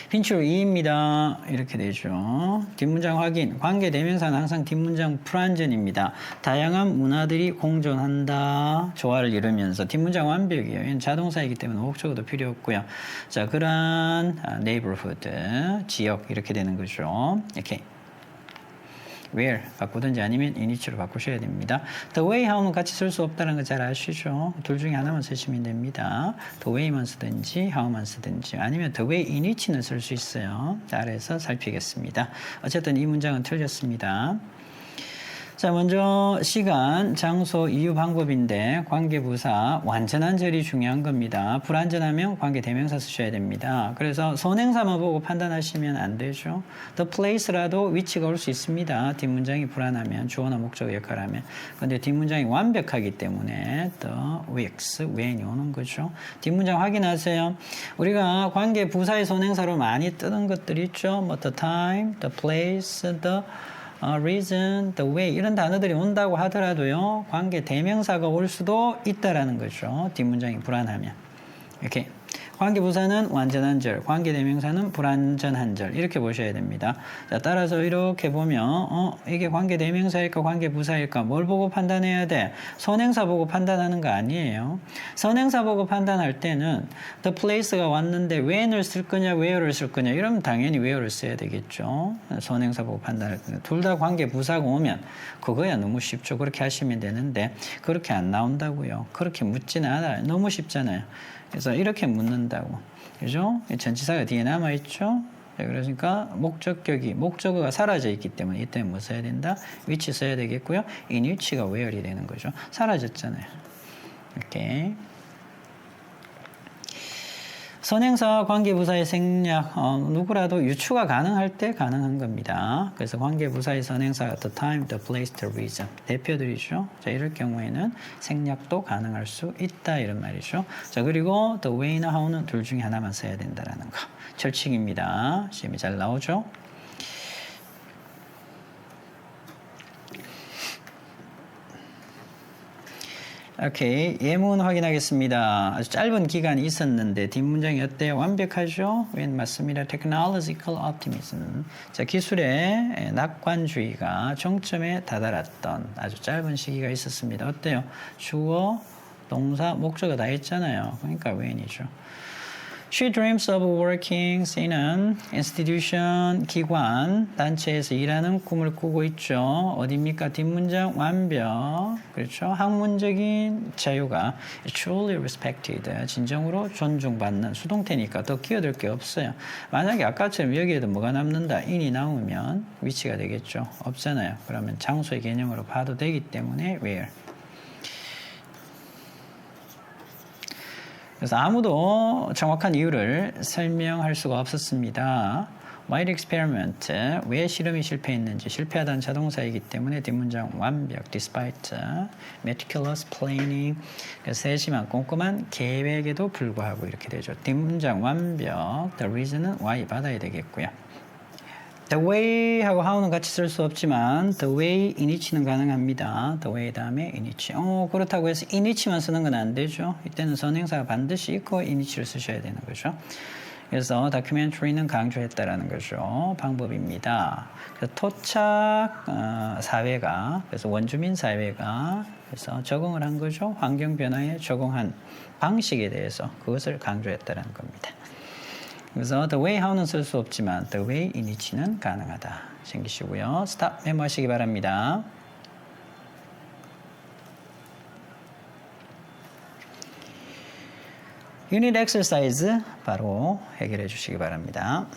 빈출 2입니다. 이렇게 되죠. 뒷문장 확인. 관계 대명사는 항상 뒷문장 불완전입니다. 다양한 문화들이 공존한다. 조화를 이루면서 뒷문장 완벽이에요. 얘는 자동사이기 때문에 목적어도 필요 없고요. 자, 그러한 neighborhood, 지역 이렇게 되는 거죠. 이렇게. where 바꾸든지 아니면 init로 바꾸셔야 됩니다. the way, how는 같이 쓸 수 없다는 거 잘 아시죠? 둘 중에 하나만 쓰시면 됩니다. the way만 쓰든지 how만 쓰든지 아니면 the way init는 쓸 수 있어요. 아래에서 살피겠습니다. 어쨌든 이 문장은 틀렸습니다. 자, 먼저 시간, 장소, 이유, 방법인데 관계부사 완전한 절이 중요한 겁니다. 불완전하면 관계 대명사 쓰셔야 됩니다. 그래서 선행사만 보고 판단하시면 안 되죠. the place라도 위치가 올 수 있습니다. 뒷문장이 불안하면 주어나 목적 역할을 하면. 근데 뒷문장이 완벽하기 때문에 the weeks, when이 오는 거죠. 뒷문장 확인하세요. 우리가 관계부사의 선행사로 많이 뜨는 것들 있죠. 뭐 the time, the place, the reason, the way 이런 단어들이 온다고 하더라도요. 관계 대명사가 올 수도 있다라는 거죠. 뒷문장이 불안하면. 이렇게 관계부사는 완전한 절, 관계대명사는 불완전한 절 이렇게 보셔야 됩니다. 자, 따라서 이렇게 보면 이게 관계대명사일까 관계부사일까 뭘 보고 판단해야 돼? 선행사 보고 판단하는 거 아니에요. 선행사 보고 판단할 때는 the place가 왔는데 when을 쓸 거냐 where를 쓸 거냐 이러면 당연히 where를 써야 되겠죠. 선행사 보고 판단할 때는 둘 다 관계부사가 오면 그거야 너무 쉽죠. 그렇게 하시면 되는데 그렇게 안 나온다고요. 그렇게 묻지는 않아요. 너무 쉽잖아요. 그래서 이렇게 묻는다고. 그죠? 전치사가 뒤에 남아있죠? 그러니까 목적어가 사라져 있기 때문에 이때 뭐 써야 된다? 위치 써야 되겠고요. in which가 where이 되는 거죠. 사라졌잖아요. 이렇게. 선행사와 관계부사의 생략, 누구라도 유추가 가능할 때 가능한 겁니다. 그래서 관계부사의 선행사가 the time, the place, the reason 대표들이죠. 자, 이럴 경우에는 생략도 가능할 수 있다 이런 말이죠. 자, 그리고 the way나 how는 둘 중에 하나만 써야 된다라는 거. 철칙입니다. 시험이 잘 나오죠. 오케이. 예문 확인하겠습니다. 아주 짧은 기간이 있었는데 뒷문장이 어때요? 완벽하죠? 웬 맞습니다. Technological optimism. 자, 기술의 낙관주의가 정점에 다다랐던 아주 짧은 시기가 있었습니다. 어때요? 주어, 동사, 목적어 다 있잖아요. 그러니까 when이죠. She dreams of working in an institution, 기관, 단체에서 일하는 꿈을 꾸고 있죠. 어디입니까? 뒷문장 완벽. 그렇죠? 학문적인 자유가 truly respected, 진정으로 존중받는 수동태니까 더 끼어들 게 없어요. 만약에 아까처럼 여기에도 뭐가 남는다, in이 나오면 위치가 되겠죠. 없잖아요. 그러면 장소의 개념으로 봐도 되기 때문에 where. 그래서 아무도 정확한 이유를 설명할 수가 없었습니다. Why experiment? 왜 실험이 실패했는지 실패하다는 자동사이기 때문에 뒷문장 완벽, despite meticulous planning 세심한 꼼꼼한 계획에도 불구하고 이렇게 되죠. 뒷문장 완벽, the reason은 why 받아야 되겠고요. The way 하고 how는 같이 쓸 수 없지만 the way in which는 가능합니다. the way 다음에 in which. 그렇다고 해서 in which만 쓰는 건 안 되죠. 이때는 선행사가 반드시 있고 in which를 쓰셔야 되는 거죠. 그래서 다큐멘터리는 강조했다라는 거죠. 방법입니다. 그래서 토착 사회가 그래서 원주민 사회가 그래서 적응을 한 거죠. 환경 변화에 적응한 방식에 대해서 그것을 강조했다라는 겁니다. 그래서 the way how는 쓸 수 없지만 the way in which는 가능하다. 챙기시고요. 스탑 메모하시기 바랍니다. 유닛 엑서사이즈 바로 해결해 주시기 바랍니다.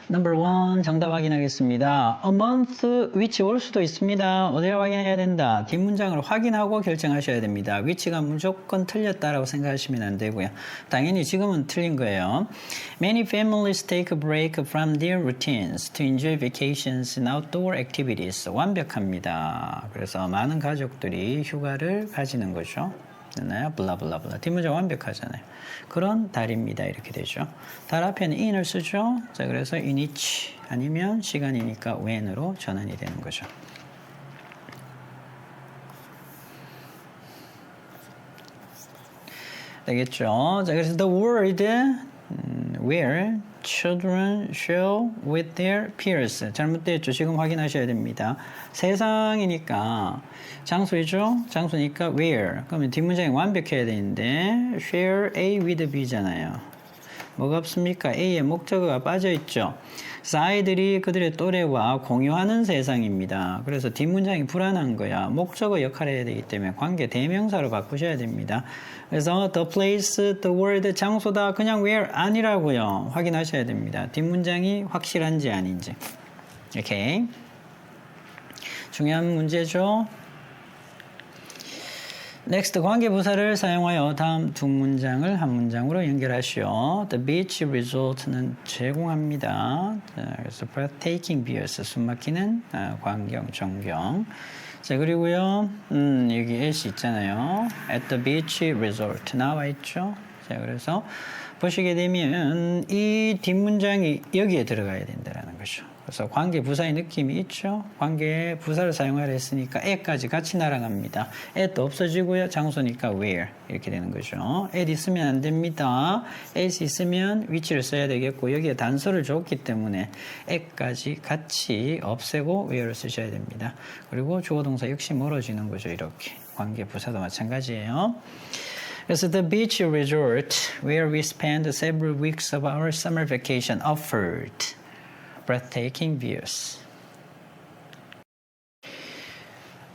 Number one 정답 확인하겠습니다. A month which 올 수도 있습니다. 어디를 확인해야 된다. 뒷문장을 확인하고 결정하셔야 됩니다. which가 무조건 틀렸다라고 생각하시면 안 되고요. 당연히 지금은 틀린 거예요. Many families take a break from their routines to enjoy vacations and outdoor activities. 완벽합니다. 그래서 많은 가족들이 휴가를 가지는 거죠. 됐나요? 블라블라블라. 뒷문장 완벽하잖아요. 그런 달입니다. 이렇게 되죠. 달 앞에는 in을 쓰죠. 자, 그래서 in each 아니면 시간이니까 when으로 전환이 되는 거죠. 되겠죠? 자, 그래서 the world where children share with their peers. 잘못됐죠. 지금 확인하셔야 됩니다. 세상이니까 장소이죠. 장소니까 where. 그러면 뒷문장이 완벽해야 되는데 share A with B잖아요. 뭐가 없습니까? A에 목적어가 빠져있죠. 그래서 아이들이 그들의 또래와 공유하는 세상입니다. 그래서 뒷문장이 불안한 거야. 목적어 역할을 해야 되기 때문에 관계 대명사로 바꾸셔야 됩니다. 그래서 the place, the world, 장소다. 그냥 where 아니라고요. 확인하셔야 됩니다. 뒷문장이 확실한지 아닌지. 이렇게 중요한 문제죠. Next, 관계부사를 사용하여 다음 두 문장을 한 문장으로 연결하시오. The beach resort는 제공합니다. 자, 그래서 breathtaking views, 숨막히는 광경, 전경. 자, 그리고요, 여기 S 있잖아요. At the beach resort 나와 있죠. 자, 그래서 보시게 되면 이 뒷문장이 여기에 들어가야 된다는 거죠. 그래서 관계 부사의 느낌이 있죠. 관계 부사를 사용하려 했으니까 at까지 같이 날아갑니다. at 없어지고요. 장소니까 where 이렇게 되는 거죠. at 있으면 안 됩니다. at 있으면 which를 써야 되겠고 여기에 단서를 줬기 때문에 at까지 같이 없애고 where를 쓰셔야 됩니다. 그리고 주어 동사 역시 멀어지는 거죠. 이렇게 관계 부사도 마찬가지예요. 그래서 the beach resort where we spent several weeks of our summer vacation offered breathtaking views.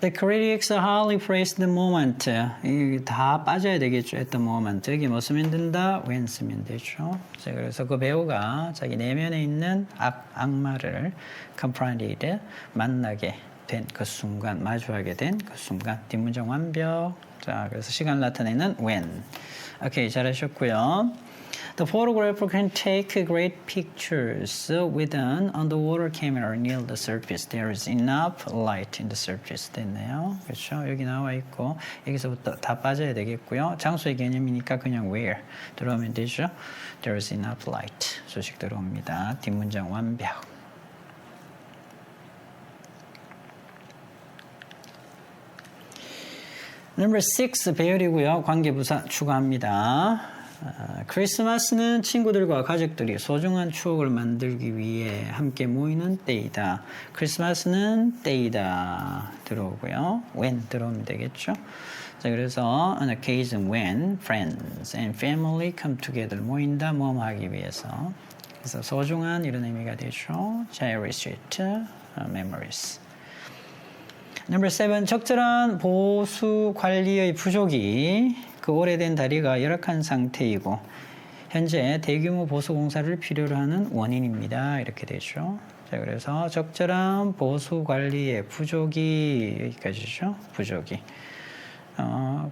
The critics highly praised the moment. 이게 다 빠져야 되겠죠. At the moment. 여기 뭐 쓰면 된다? When 쓰면 되죠. 자, 그래서 그 배우가 자기 내면에 있는 악마를 confronted, 만나게 된 그 순간, 마주하게 된 그 순간. 뒷문장 완벽. 자, 그래서 시간을 나타내는 when. 오케이, 잘하셨고요. The photographer can take great pictures with an underwater camera near the surface. There is enough light in the surface. 됐네요. 그렇죠? 여기 나와 있고 여기서부터 다 빠져야 되겠고요. 장소의 개념이니까 그냥 where 들어오면 되죠. There is enough light. 소식 들어옵니다. 뒷문장 완벽. Number 6 배열이고요. 관계부사 추가합니다. 크리스마스는 친구들과 가족들이 소중한 추억을 만들기 위해 함께 모이는 때이다. 크리스마스는 때이다 들어오고요. when 들어오면 되겠죠. 자, 그래서 an occasion when friends and family come together 모인다, 모험하기 위해서. 그래서 소중한 이런 의미가 되죠. cherish it, memories. Number 7, 적절한 보수 관리의 부족이 그 오래된 다리가 열악한 상태이고 현재 대규모 보수 공사를 필요로 하는 원인입니다. 이렇게 되죠. 자, 그래서 적절한 보수 관리의 부족이 여기까지죠. 부족이.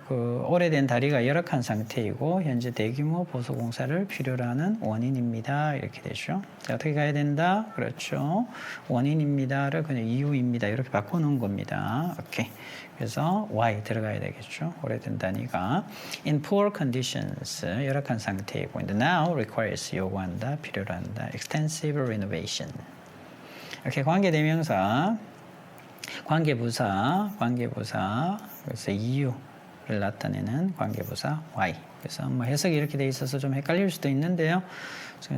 그 오래된 다리가 열악한 상태이고 현재 대규모 보수 공사를 필요로 하는 원인입니다. 이렇게 되죠. 자, 어떻게 가야 된다? 그렇죠. 원인입니다를 그냥 이유입니다. 이렇게 바꿔놓은 겁니다. 오케이. 그래서 why 들어가야 되겠죠. 오래된 다리가 in poor conditions 열악한 상태이고 and now requires 요구한다, 필요로 한다. extensive renovation. 이렇게 관계대명사 관계부사, 그래서 이유를 나타내는 관계부사 why. 그래서 뭐 해석이 이렇게 돼 있어서 좀 헷갈릴 수도 있는데요.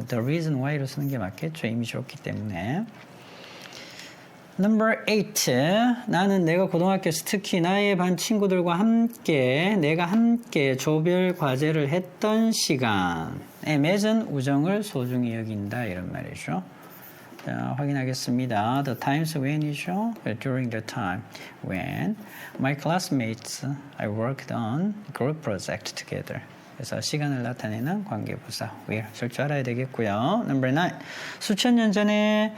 the reason why로 쓰는 게 맞겠죠. 이미 좋기 때문에. Number 8. 나는 내가 고등학교에서 특히 나의 반 친구들과 함께 내가 함께 조별 과제를 했던 시간에 맺은 우정을 소중히 여긴다 이런 말이죠. 자, 확인하겠습니다. The times when이죠. During the time when my classmates I worked on group project together. 그래서 시간을 나타내는 관계부사 will 쓸 줄 알아야 되겠고요. Number 9. 수천 년 전에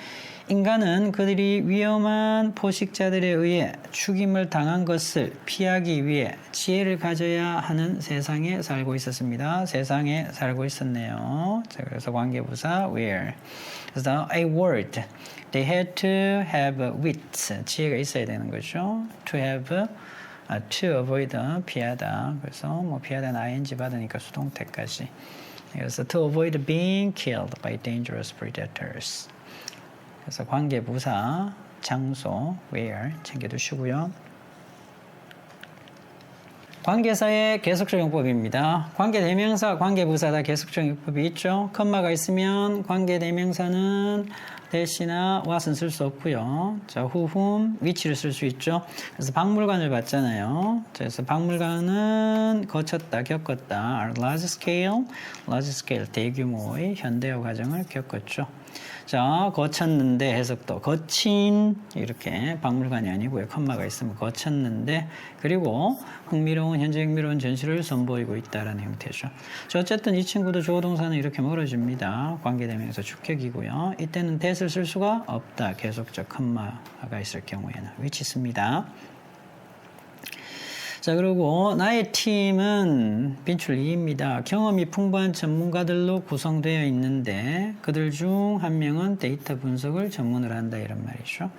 인간은 그들이 위험한 포식자들에 의해 죽임을 당한 것을 피하기 위해 지혜를 가져야 하는 세상에 살고 있었습니다. 세상에 살고 있었네요. 자, 그래서 관계부사 where. 그래서 a word. They had to have wit. 지혜가 있어야 되는 거죠. To have, to avoid, 피하다. 그래서 뭐 피하다는 ing 받으니까 수동태까지. 그래서 to avoid being killed by dangerous predators. 그래서 관계부사, 장소, where 챙겨두시고요. 관계사의 계속적 용법입니다. 관계대명사, 관계부사 다 계속적 용법이 있죠. 컴마가 있으면 관계대명사는 대시나 what은 쓸 수 없고요. 자, who, whom, which를 쓸 수 있죠. 그래서 박물관을 봤잖아요. 그래서 박물관은 거쳤다, 겪었다. large scale, 대규모의 현대화 과정을 겪었죠. 자, 거쳤는데 해석도 거친 이렇게 박물관이 아니고요. 컴마가 있으면 거쳤는데 그리고 현재 흥미로운 전시를 선보이고 있다라는 형태죠. 자, 어쨌든 이 친구도 주어 동사는 이렇게 멀어집니다. 관계대명사 주격이고요. 이때는 that을 쓸 수가 없다. 계속적 컴마가 있을 경우에는 which 씁니다. 자, 그리고 나의 팀은 빈출 2입니다. 경험이 풍부한 전문가들로 구성되어 있는데 그들 중 한 명은 데이터 분석을 전문으로 한다 이런 말이죠.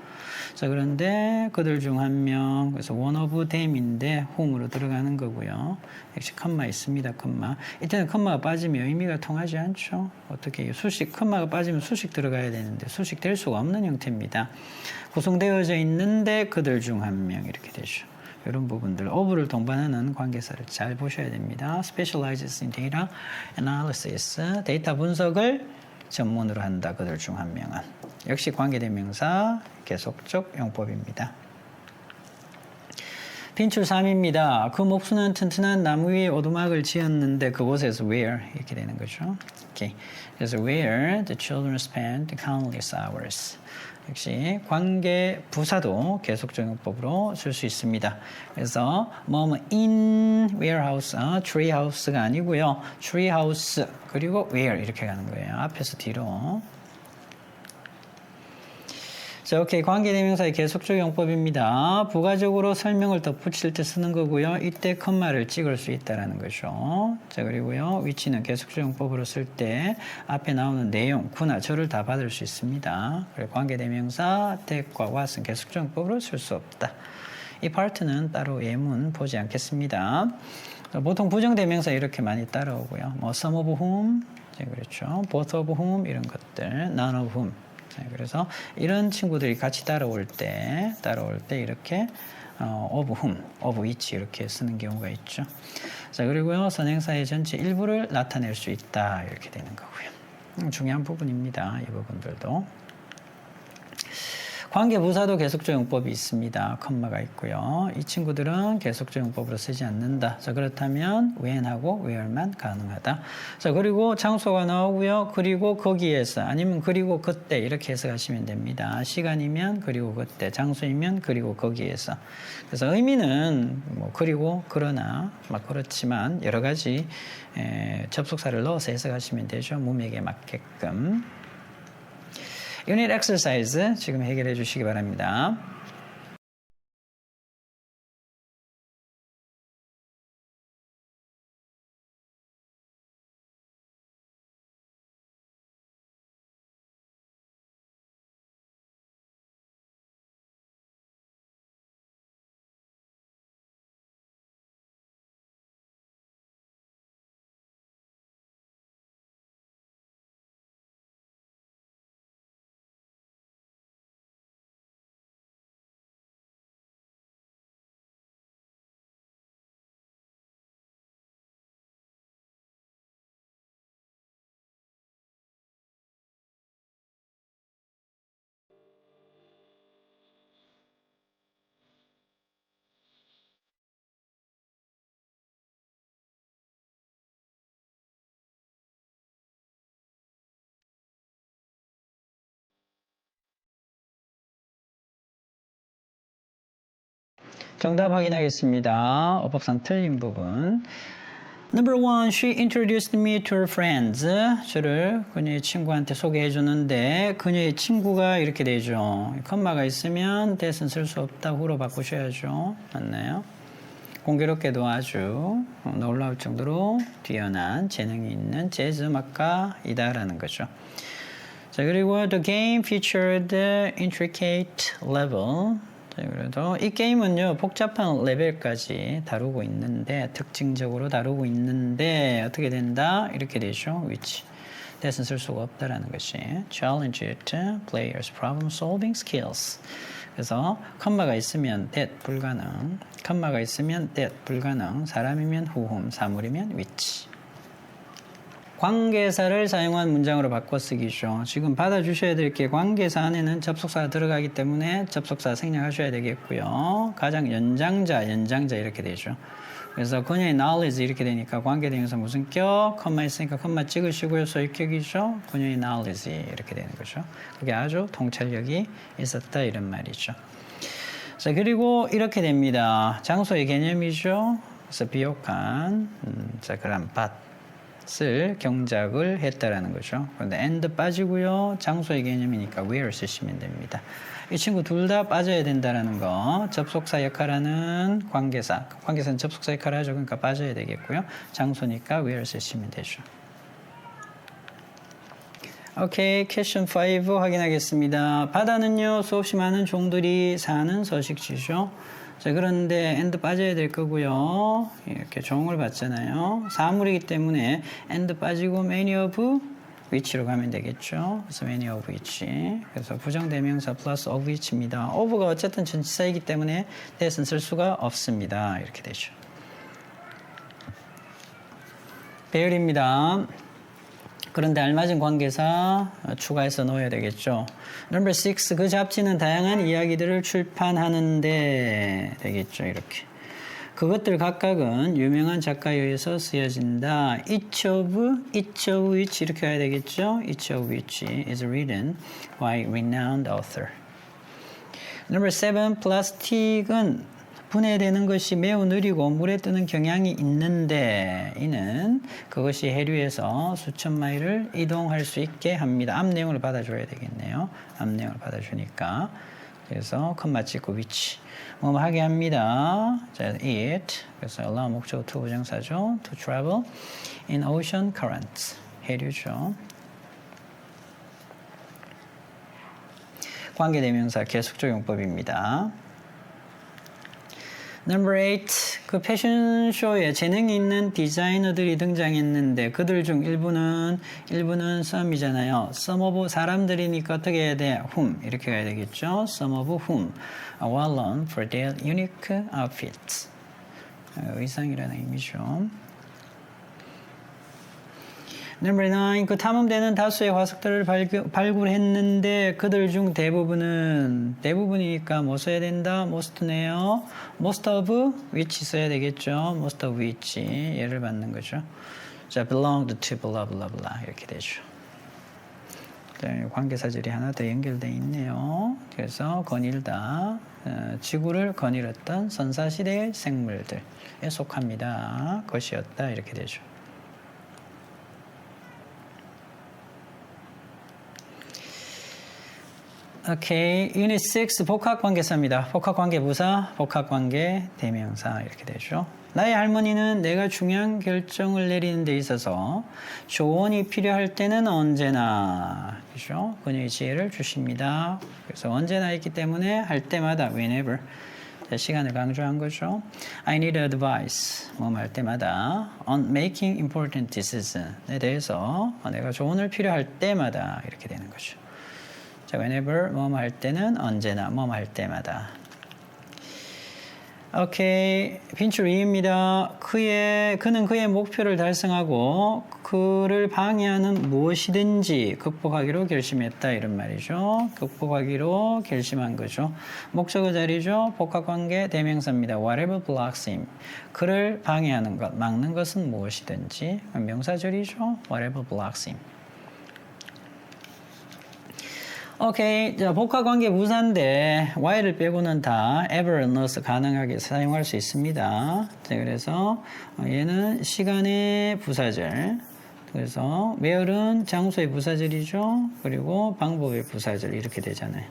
자, 그런데 그들 중 한 명, 그래서 one of them인데 whom으로 들어가는 거고요. 역시 컴마 있습니다. 컴마. 이때는 컴마가 빠지면 의미가 통하지 않죠. 어떻게 수식, 컴마가 빠지면 수식 들어가야 되는데 수식 될 수가 없는 형태입니다. 구성되어져 있는데 그들 중 한 명 이렇게 되죠. 이런 부분들, of를 동반하는 관계사를 잘 보셔야 됩니다. Specializes in data analysis, 데이터 분석을 전문으로 한다. 그들 중 한 명은. 역시 관계대명사 계속적 용법입니다. 빈출 3입니다. 그 목수는 튼튼한 나무 위에 오두막을 지었는데 그곳에서 where 이렇게 되는 거죠. Okay. 그래서 where the children spent countless hours. 역시 관계 부사도 계속적 용법으로 쓸 수 있습니다. 그래서 뭐뭐 in warehouse, tree house가 아니고요. tree house 그리고 where 이렇게 가는 거예요. 앞에서 뒤로. 자, 오케이. 관계대명사의 계속적 용법입니다. 부가적으로 설명을 덧붙일 때 쓰는 거고요. 이때 컴마를 찍을 수 있다는 거죠. 자, 그리고요. 위치는 계속적 용법으로 쓸 때 앞에 나오는 내용, 구나 절을 다 받을 수 있습니다. 그리고 관계대명사, that과 what은 계속적 용법으로 쓸 수 없다. 이 파트는 따로 예문 보지 않겠습니다. 보통 부정대명사 이렇게 많이 따라오고요. 뭐 some of whom, 그렇죠. both of whom 이런 것들, none of whom. 그래서 이런 친구들이 같이 따라올 때 이렇게 of whom, of which 이렇게 쓰는 경우가 있죠. 자, 그리고요 선행사의 전체 일부를 나타낼 수 있다 이렇게 되는 거고요. 중요한 부분입니다. 이 부분들도. 관계부사도 계속적 용법이 있습니다. 컴마가 있고요. 이 친구들은 계속적 용법으로 쓰지 않는다. 자, 그렇다면 when하고 where만 가능하다. 자, 그리고 장소가 나오고요. 그리고 거기에서 아니면 그리고 그때 이렇게 해석하시면 됩니다. 시간이면 그리고 그때, 장소이면 그리고 거기에서. 그래서 의미는 뭐 그리고 그러나 막 그렇지만 여러 가지 접속사를 넣어서 해석하시면 되죠. 문맥에 맞게끔. 유닛 엑서사이즈 지금 해결해 주시기 바랍니다. 정답 확인하겠습니다. 어법상 틀린 부분. Number one, she introduced me to her friends. 저를 그녀의 친구한테 소개해 주는데 그녀의 친구가 이렇게 되죠. 컴마가 있으면 that은 쓸 수 없다. 후로 바꾸셔야죠. 맞나요? 공교롭게도 아주 놀라울 정도로 뛰어난 재능이 있는 재즈 음악가이다라는 거죠. 자, 그리고 the game featured intricate level. 자, 그래도 이 게임은요 복잡한 레벨까지 다루고 있는데 특징적으로 다루고 있는데 어떻게 된다? 이렇게 되죠. which that은 쓸 수가 없다라는 것이 challenged players' problem solving skills. 그래서 컴마가 있으면 that 불가능, 컴마가 있으면 that 불가능, 사람이면 whom, 사물이면 which. 관계사를 사용한 문장으로 바꿔 쓰기죠. 지금 받아주셔야 될 게 관계사 안에는 접속사가 들어가기 때문에 접속사 생략하셔야 되겠고요. 가장 연장자 이렇게 되죠. 그래서 그녀의 knowledge 이렇게 되니까 관계대명사 무슨 격, 컴마 있으니까 컴마 찍으시고요. 소유격이죠. 그녀의 knowledge 이렇게 되는 거죠. 그게 아주 통찰력이 있었다 이런 말이죠. 자, 그리고 이렇게 됩니다. 장소의 개념이죠. 그래서 비옥한 자, 그럼 밭을 경작을 했다라는 거죠. 그런데 and 빠지고요. 장소의 개념이니까 where 쓰시면 됩니다. 이 친구 둘 다 빠져야 된다라는 거. 접속사 역할하는 관계사. 관계사는 접속사 역할을 하죠. 그러니까 빠져야 되겠고요. 장소니까 where 쓰시면 되죠. 오케이, 퀘스천 5 확인하겠습니다. 바다는요, 수없이 많은 종들이 사는 서식지죠. 자, 그런데 and 빠져야 될 거고요. 이렇게 종을 봤잖아요. 사물이기 때문에 and 빠지고 many of which로 가면 되겠죠. 그래서 many of which. 그래서 부정대명사 플러스 of which입니다. of가 어쨌든 전치사이기 때문에 that은 쓸 수가 없습니다. 이렇게 되죠. 배열입니다. 그런데 알맞은 관계사 추가해서 넣어야 되겠죠. Number 6, 그 잡지는 다양한 이야기들을 출판하는데 되겠죠. 이렇게. 그것들 각각은 유명한 작가에 의해서 쓰여진다. Each of which 이렇게 해야 되겠죠. Each of which is written by renowned author. Number 7, 플라스틱은 분해되는 것이 매우 느리고 물에 뜨는 경향이 있는데 이는 그것이 해류에서 수천 마일을 이동할 수 있게 합니다. 앞 내용을 받아줘야 되겠네요. 앞 내용을 받아주니까. 그래서 컴마 찍고 which. 뭐 하게 합니다. 자, it. 그래서 allow 목적어 to 부정사죠. to travel in ocean currents. 해류죠. 관계대명사 계속적용법입니다. Number 8, 그 패션쇼에 재능이 있는 디자이너들이 등장했는데 그들 중 일부는 some이잖아요. some of 사람들이니까 어떻게 해야 돼? whom 이렇게 가야 되겠죠. some of whom are well known for their unique outfits. 의상이라는 의미죠. Number 9, 그 탐험대는 다수의 화석들을 발굴했는데 그들 중 대부분이니까 뭐 써야 된다? most네요. most of which 써야 되겠죠. most of which 예를 받는 거죠. 자, belonged to blah blah blah 이렇게 되죠. 관계사절이 하나 더 연결되어 있네요. 그래서 거닐다, 지구를 거닐었던 선사시대의 생물들에 속합니다. 것이었다 이렇게 되죠. 오케이, 유닛 6 복합관계사입니다. 복합관계부사, 복합관계 대명사 이렇게 되죠. 나의 할머니는 내가 중요한 결정을 내리는 데 있어서 조언이 필요할 때는 언제나 그죠? 그녀의 지혜를 주십니다. 그래서 언제나 있기 때문에 할 때마다 whenever 시간을 강조한 거죠. I need advice 뭐 할 때마다 on making important decision에 대해서 내가 조언을 필요할 때마다 이렇게 되는 거죠. 자, whenever 뭐뭐 할 때는 언제나 뭐뭐 할 때마다. 오케이, 빈출 2입니다. 그는 그의 목표를 달성하고 그를 방해하는 무엇이든지 극복하기로 결심했다 이런 말이죠. 극복하기로 결심한 거죠. 목적어 자리죠. 복합관계 대명사입니다. Whatever blocks him. 그를 방해하는 것, 막는 것은 무엇이든지 명사절이죠. Whatever blocks him. 오케이. 자, 복합관계 부사인데 y를 빼고는 다 ever 넣어서 가능하게 사용할 수 있습니다. 자, 그래서 얘는 시간의 부사절. 그래서 where은 장소의 부사절이죠. 그리고 방법의 부사절 이렇게 되잖아요.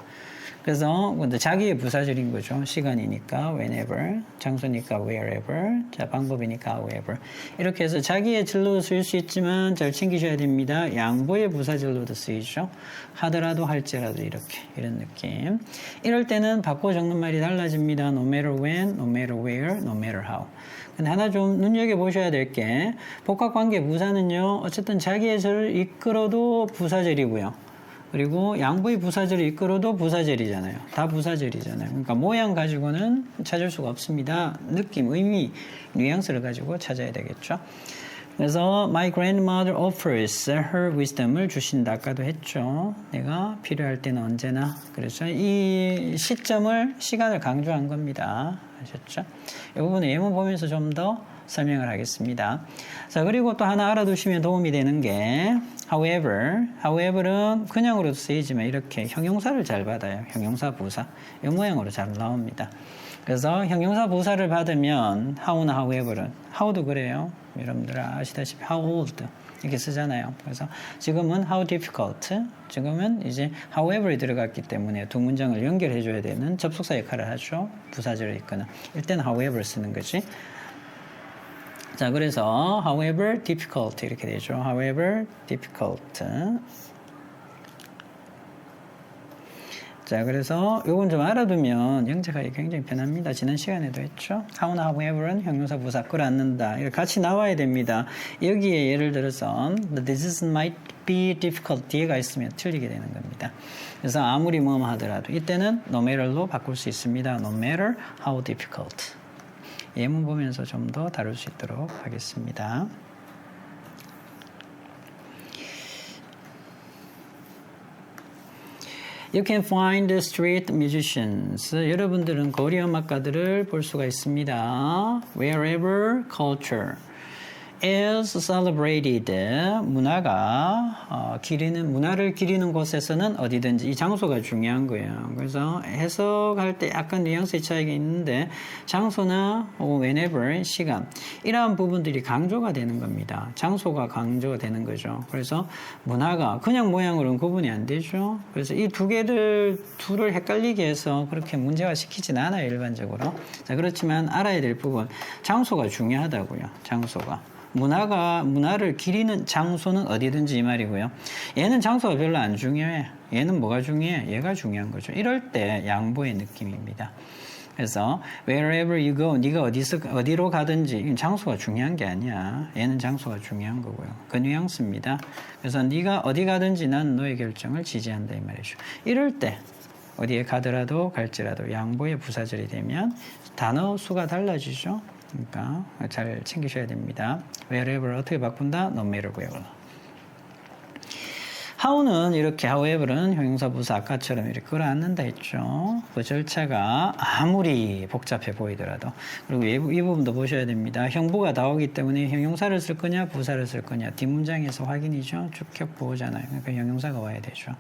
그래서 근데 자기의 부사절인 거죠. 시간이니까 whenever, 장소니까 wherever, 자 방법이니까 however. 이렇게 해서 자기의 절로도 쓰일 수 있지만 잘 챙기셔야 됩니다. 양보의 부사절로도 쓰이죠. 하더라도 할지라도 이렇게 이런 느낌. 이럴 때는 바꿔 적는 말이 달라집니다. No matter when, no matter where, no matter how. 근데 하나 좀 눈여겨보셔야 될 게 복합관계 부사는요. 어쨌든 자기의 절을 이끌어도 부사절이고요. 그리고 양보의 부사절을 이끌어도 부사절이잖아요. 다 부사절이잖아요. 그러니까 모양 가지고는 찾을 수가 없습니다. 느낌, 의미, 뉘앙스를 가지고 찾아야 되겠죠. 그래서 my grandmother offers her wisdom을 주신다. 아까도 했죠. 내가 필요할 때는 언제나. 그래서 이 시점을, 시간을 강조한 겁니다. 아셨죠? 이 부분은 예문 보면서 좀 더 설명을 하겠습니다. 자, 그리고 또 하나 알아두시면 도움이 되는 게 however는 그냥으로도 쓰이지만 이렇게 형용사를 잘 받아요. 형용사 부사. 이 모양으로 잘 나옵니다. 그래서 형용사 부사를 받으면 how나 however는 how도 그래요. 여러분들 아시다시피 how old 이렇게 쓰잖아요. 그래서 지금은 how difficult, 지금은 이제 however이 들어갔기 때문에 두 문장을 연결해 줘야 되는 접속사 역할을 하죠. 부사절을 이끄는. 이때는 however 쓰는 거지. 자, 그래서 however difficult 이렇게 되죠. however difficult. 자, 그래서 요건 좀 알아두면 영작하기 굉장히 편합니다. 지난 시간에도 했죠. how나 however는 형용사 부사 끌어안는다. 이렇게 같이 나와야 됩니다. 여기에 예를 들어서 the disease might be difficult 뒤에가 있으면 틀리게 되는 겁니다. 그래서 아무리 뭐뭐 하더라도 이때는 no matter로 바꿀 수 있습니다. no matter how difficult. 예문 보면서 좀 더 다룰 수 있도록 하겠습니다. You can find street musicians. 여러분들은 거리 음악가들을 볼 수가 있습니다. Wherever culture is celebrated. 문화를 기리는 곳에서는 어디든지 이 장소가 중요한 거예요. 그래서 해석할 때 약간 뉘앙스의 차이가 있는데 장소나 whenever, 시간 이러한 부분들이 강조가 되는 겁니다. 장소가 강조가 되는 거죠. 그래서 문화가 그냥 모양으로는 구분이 안 되죠. 그래서 이 둘을 헷갈리게 해서 그렇게 문제화 시키진 않아요. 일반적으로. 자, 그렇지만 알아야 될 부분 장소가 중요하다고요. 장소가. 문화를 기리는 장소는 어디든지 이 말이고요. 얘는 장소가 별로 안 중요해. 얘는 뭐가 중요해? 얘가 중요한 거죠. 이럴 때 양보의 느낌입니다. 그래서 wherever you go, 네가 어디로 가든지 장소가 중요한 게 아니야. 얘는 장소가 중요한 거고요. 그 뉘앙스입니다. 그래서 네가 어디 가든지 난 너의 결정을 지지한다 이 말이죠. 이럴 때 어디에 가더라도 갈지라도 양보의 부사절이 되면 단어 수가 달라지죠. 그러니까 잘 챙기셔야 됩니다. wherever 어떻게 바꾼다? no matter where. how는 이렇게 however는 형용사 부사 아까처럼 이렇게 끌어안는다 했죠. 그 절차가 아무리 복잡해 보이더라도. 그리고 이 부분도 보셔야 됩니다. 형부가 나오기 때문에 형용사를 쓸 거냐 부사를 쓸 거냐 뒷문장에서 확인이죠. 주격 보호잖아요. 그러니까 형용사가 와야 되죠.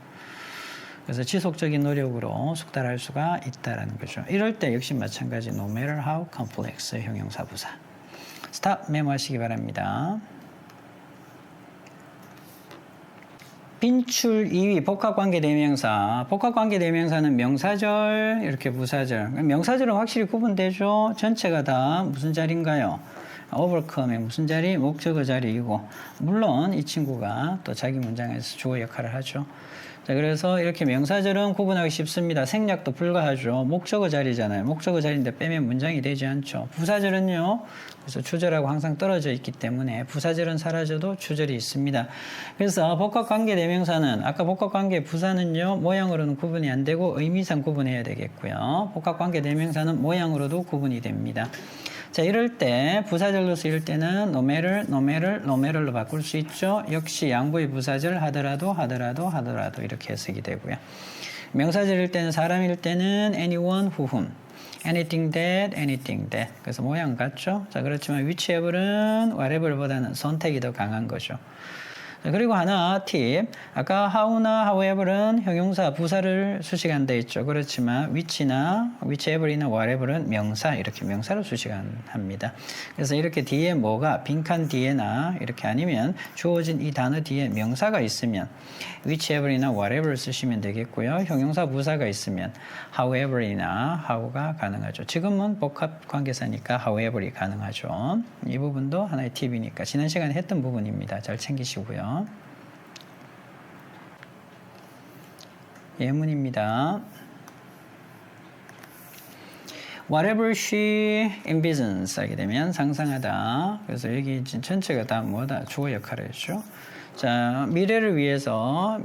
그래서 지속적인 노력으로 숙달할 수가 있다라는 거죠. 이럴 때 역시 마찬가지 no matter how complex 형용사 부사. 스탑 메모하시기 바랍니다. 빈출 2위 복합관계 대명사. 복합관계 대명사는 명사절 이렇게 부사절. 명사절은 확실히 구분되죠. 전체가 다 무슨 자리인가요? overcome의 무슨 자리? 목적어 자리이고 물론 이 친구가 또 자기 문장에서 주어 역할을 하죠. 자, 그래서 이렇게 명사절은 구분하기 쉽습니다. 생략도 불가하죠. 목적어 자리잖아요. 목적어 자리인데 빼면 문장이 되지 않죠. 부사절은요. 그래서 주절하고 항상 떨어져 있기 때문에 부사절은 사라져도 주절이 있습니다. 그래서 복합관계 대명사는 아까 복합관계 부사는요. 모양으로는 구분이 안 되고 의미상 구분해야 되겠고요. 복합관계 대명사는 모양으로도 구분이 됩니다. 자, 이럴 때 부사절로 쓰일 때는 no matter로 바꿀 수 있죠. 역시 양보의 부사절 하더라도 이렇게 쓰게 되고요. 명사절일 때는 사람일 때는 anyone, whom, anything that. 그래서 모양 같죠. 자, 그렇지만 whichever는 whatever보다는 선택이 더 강한 거죠. 자, 그리고 하나 팁. 아까 how나 however은 형용사 부사를 수식한다 했죠. 그렇지만 which나 whichever이나 whatever은 명사 이렇게 명사로 수식합니다. 그래서 이렇게 뒤에 뭐가 빈칸 뒤에나 이렇게 아니면 주어진 이 단어 뒤에 명사가 있으면 whichever이나 whatever를 쓰시면 되겠고요. 형용사 부사가 있으면 however이나 how가 가능하죠. 지금은 복합 관계사니까 however이 가능하죠. 이 부분도 하나의 팁이니까 지난 시간에 했던 부분입니다. 잘 챙기시고요. 예문입니다. Whatever she envisions 하게 되면 상상하다. 그래서 여기 전체가 다 뭐다? 주어 역할을 했죠. 자, 미래를 위해서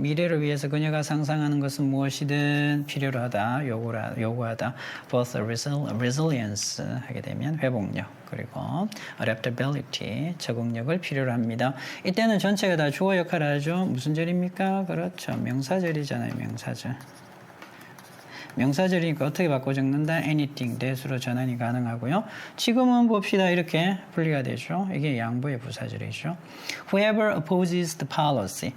그녀가 상상하는 것은 무엇이든 필요로 하다, 요구하다. Both resilience 하게 되면 회복력, 그리고 adaptability, 적응력을 필요로 합니다. 이때는 전체가 다 주어 역할을 하죠. 무슨 절입니까? 그렇죠. 명사절이잖아요, 명사절. 명사절이니까 어떻게 바꿔 적는다? anything, that으로 전환이 가능하고요. 지금은 봅시다. 이렇게 분리가 되죠. 이게 양보의 부사절이죠. Whoever opposes the policy.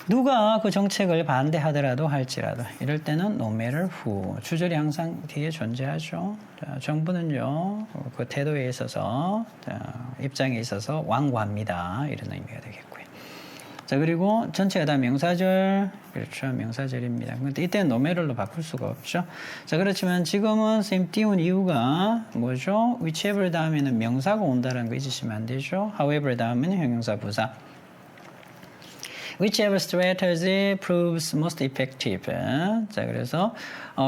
누가 그 정책을 반대하더라도 할지라도 이럴 때는 no matter who. 주절이 항상 뒤에 존재하죠. 자, 정부는요. 그 태도에 있어서 입장에 있어서 완고합니다. 이런 의미가 되겠고요. 자, 그리고 전체가 다 명사절, 그렇죠. 명사절입니다. 근데 이때는 노메럴로 바꿀 수가 없죠. 자, 그렇지만 지금은 선생님 띄운 이유가 뭐죠? whichever 다음에는 명사가 온다는 거 잊으시면 안 되죠. however 다음에는 형용사 부사. Whichever strategy proves most effective. 자, 그래서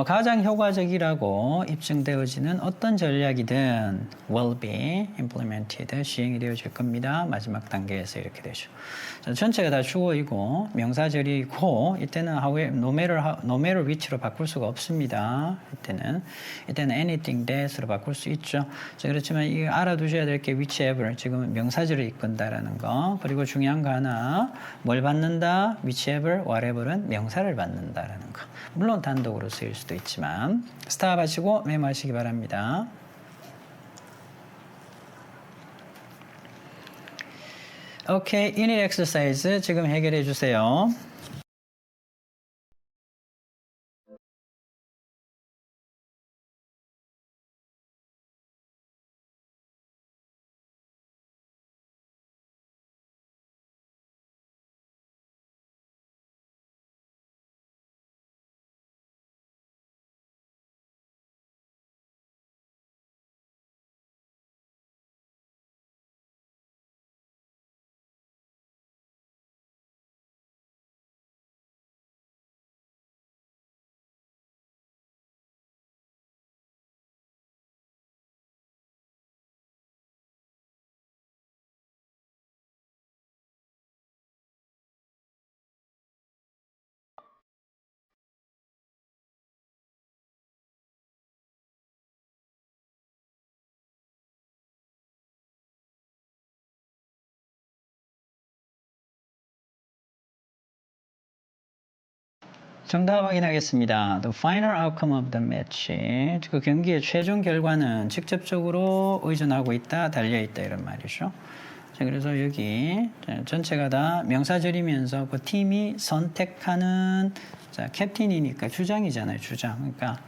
가장 효과적이라고 입증되어지는 어떤 전략이든 will be implemented, 시행이 되어질 겁니다. 마지막 단계에서 이렇게 되죠. 자, 전체가 다 주어이고 명사절이고 이때는 no matter which로 바꿀 수가 없습니다. 이때는 anything that으로 바꿀 수 있죠. 자, 그렇지만 이거 알아두셔야 될 게 whichever, 지금 명사절을 이끈다라는 거. 그리고 중요한 거 하나, 뭘 받는다? whichever, whatever은 명사를 받는다라는 거. 물론 단독으로 쓰일 수도 있지만 스탑 하시고 메모하시기 바랍니다. 오케이, unit exercise 지금 해결해 주세요. 정답 확인하겠습니다. The final outcome of the match. 그 경기의 최종 결과는 직접적으로 의존하고 있다, 달려있다 이런 말이죠. 자, 그래서 여기 전체가 다 명사절이면서 그 팀이 선택하는 자, 캡틴이니까 주장이잖아요. 주장. 그러니까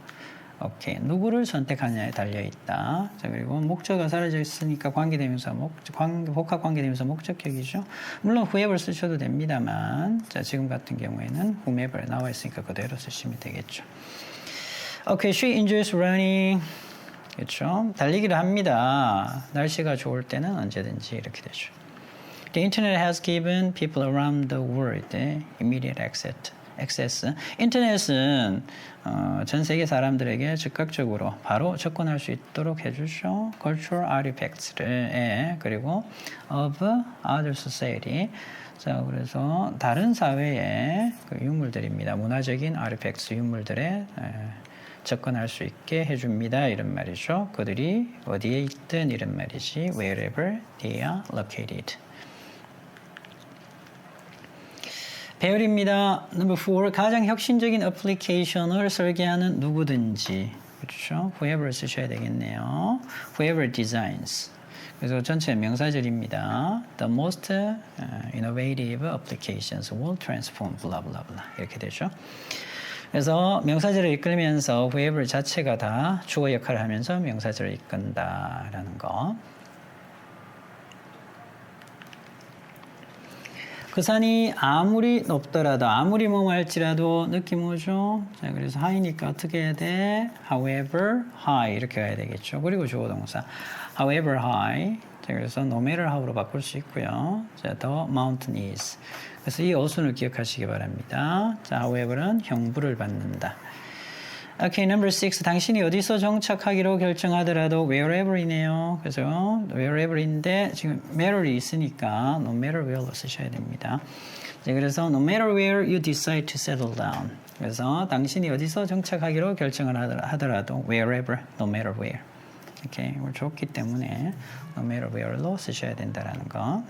오케이. 누구를 선택하느냐에 달려있다. 자, 그리고 목적어가 사라져 있으니까 관계대명사, 복합 관계대명사 목적격이죠. 물론 whoever 쓰셔도 됩니다만, 자, 지금 같은 경우에는 whomever 나와 있으니까 그대로 쓰시면 되겠죠. 오케이. She enjoys running. 그렇죠. 달리기를 합니다. 날씨가 좋을 때는 언제든지 이렇게 되죠. The internet has given people around the world immediate access. 인터넷은 전 세계 사람들에게 즉각적으로 바로 접근할 수 있도록 해주죠. Cultural artifacts를 그리고 of other society. 자, 그래서 다른 사회의 그 유물들입니다. 문화적인 artifacts 유물들에 접근할 수 있게 해줍니다. 이런 말이죠. 그들이 어디에 있든 이런 말이지. Wherever they are located. 배열입니다. Number 4. 가장 혁신적인 애플리케이션을 설계하는 누구든지. 그렇죠? Whoever 쓰셔야 되겠네요. Whoever designs. 그래서 전체 명사절입니다. The most innovative applications will transform blah blah blah 이렇게 되죠. 그래서 명사절을 이끌면서 whoever 자체가 다 주어 역할을 하면서 명사절을 이끈다라는 거. 그 산이 아무리 높더라도 아무리 뭐할지라도 느낌 오죠? 자, 그래서 high니까 어떻게 해야 돼? However high 이렇게 가야 되겠죠. 그리고 주어 동사 however high. 자, 그래서 no matter how로 바꿀 수 있고요. 자, the mountain is. 그래서 이 어순을 기억하시기 바랍니다. 자, however는 형부를 받는다. Okay, number 6. 당신이 어디서 정착하기로 결정하더라도 wherever이네요. 그래서 wherever인데 지금 matter이 있으니까 no matter where로 쓰셔야 됩니다. 네, 그래서 no matter where you decide to settle down. 그래서 당신이 어디서 정착하기로 결정을 하더라도 wherever, no matter where. 이렇게 okay, 좋기 때문에 no matter where로 쓰셔야 된다라는 거.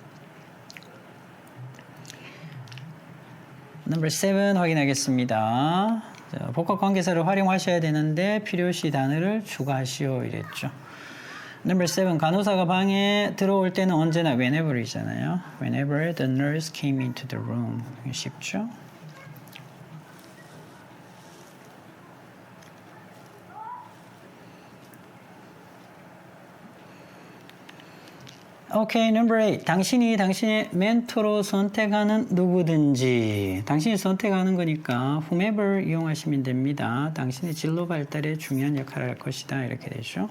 Number 7 확인하겠습니다. 자, 복합 관계사를 활용하셔야 되는데 필요시 단어를 추가하시오 이랬죠. Number 7 간호사가 방에 들어올 때는 언제나 whenever이잖아요. Whenever the nurse came into the room. 쉽죠? 오케이, number 8. 당신이 당신의 멘토로 선택하는 누구든지. 당신이 선택하는 거니까 whomever 이용하시면 됩니다. 당신의 진로 발달에 중요한 역할을 할 것이다. 이렇게 되죠.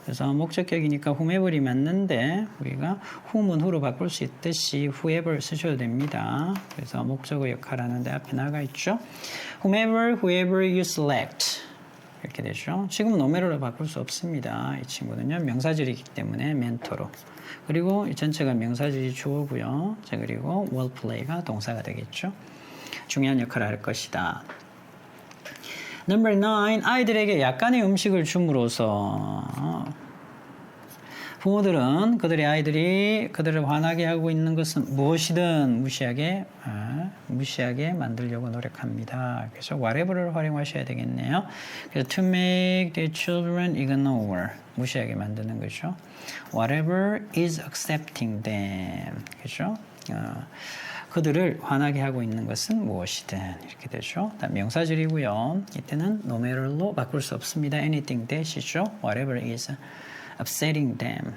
그래서 목적격이니까 whomever이 맞는데 우리가 whom은 who로 바꿀 수 있듯이 whoever 쓰셔도 됩니다. 그래서 목적어 역할을 하는데 앞에 나가 있죠. whoever you select. 이렇게 되죠. 지금 no matter로 바꿀 수 없습니다. 이 친구는요. 명사절이기 때문에 멘토로. 그리고 이 전체가 명사절이 주어고요. 자, 그리고 will play가 동사가 되겠죠. 중요한 역할을 할 것이다. Number 9. 아이들에게 약간의 음식을 줌으로써 부모들은 그들의 아이들이 그들을 화나게 하고 있는 것은 무엇이든 무시하게 만들려고 노력합니다. 그래서 whatever를 활용하셔야 되겠네요. 그래서 to make the children ignore 무시하게 만드는 거죠. Whatever is accepting them. 그죠? 그들을 화나게 하고 있는 것은 무엇이든 이렇게 되죠. 명사절이고요. 이때는 no matter로 바꿀 수 없습니다. anything that이죠. Whatever is upsetting them.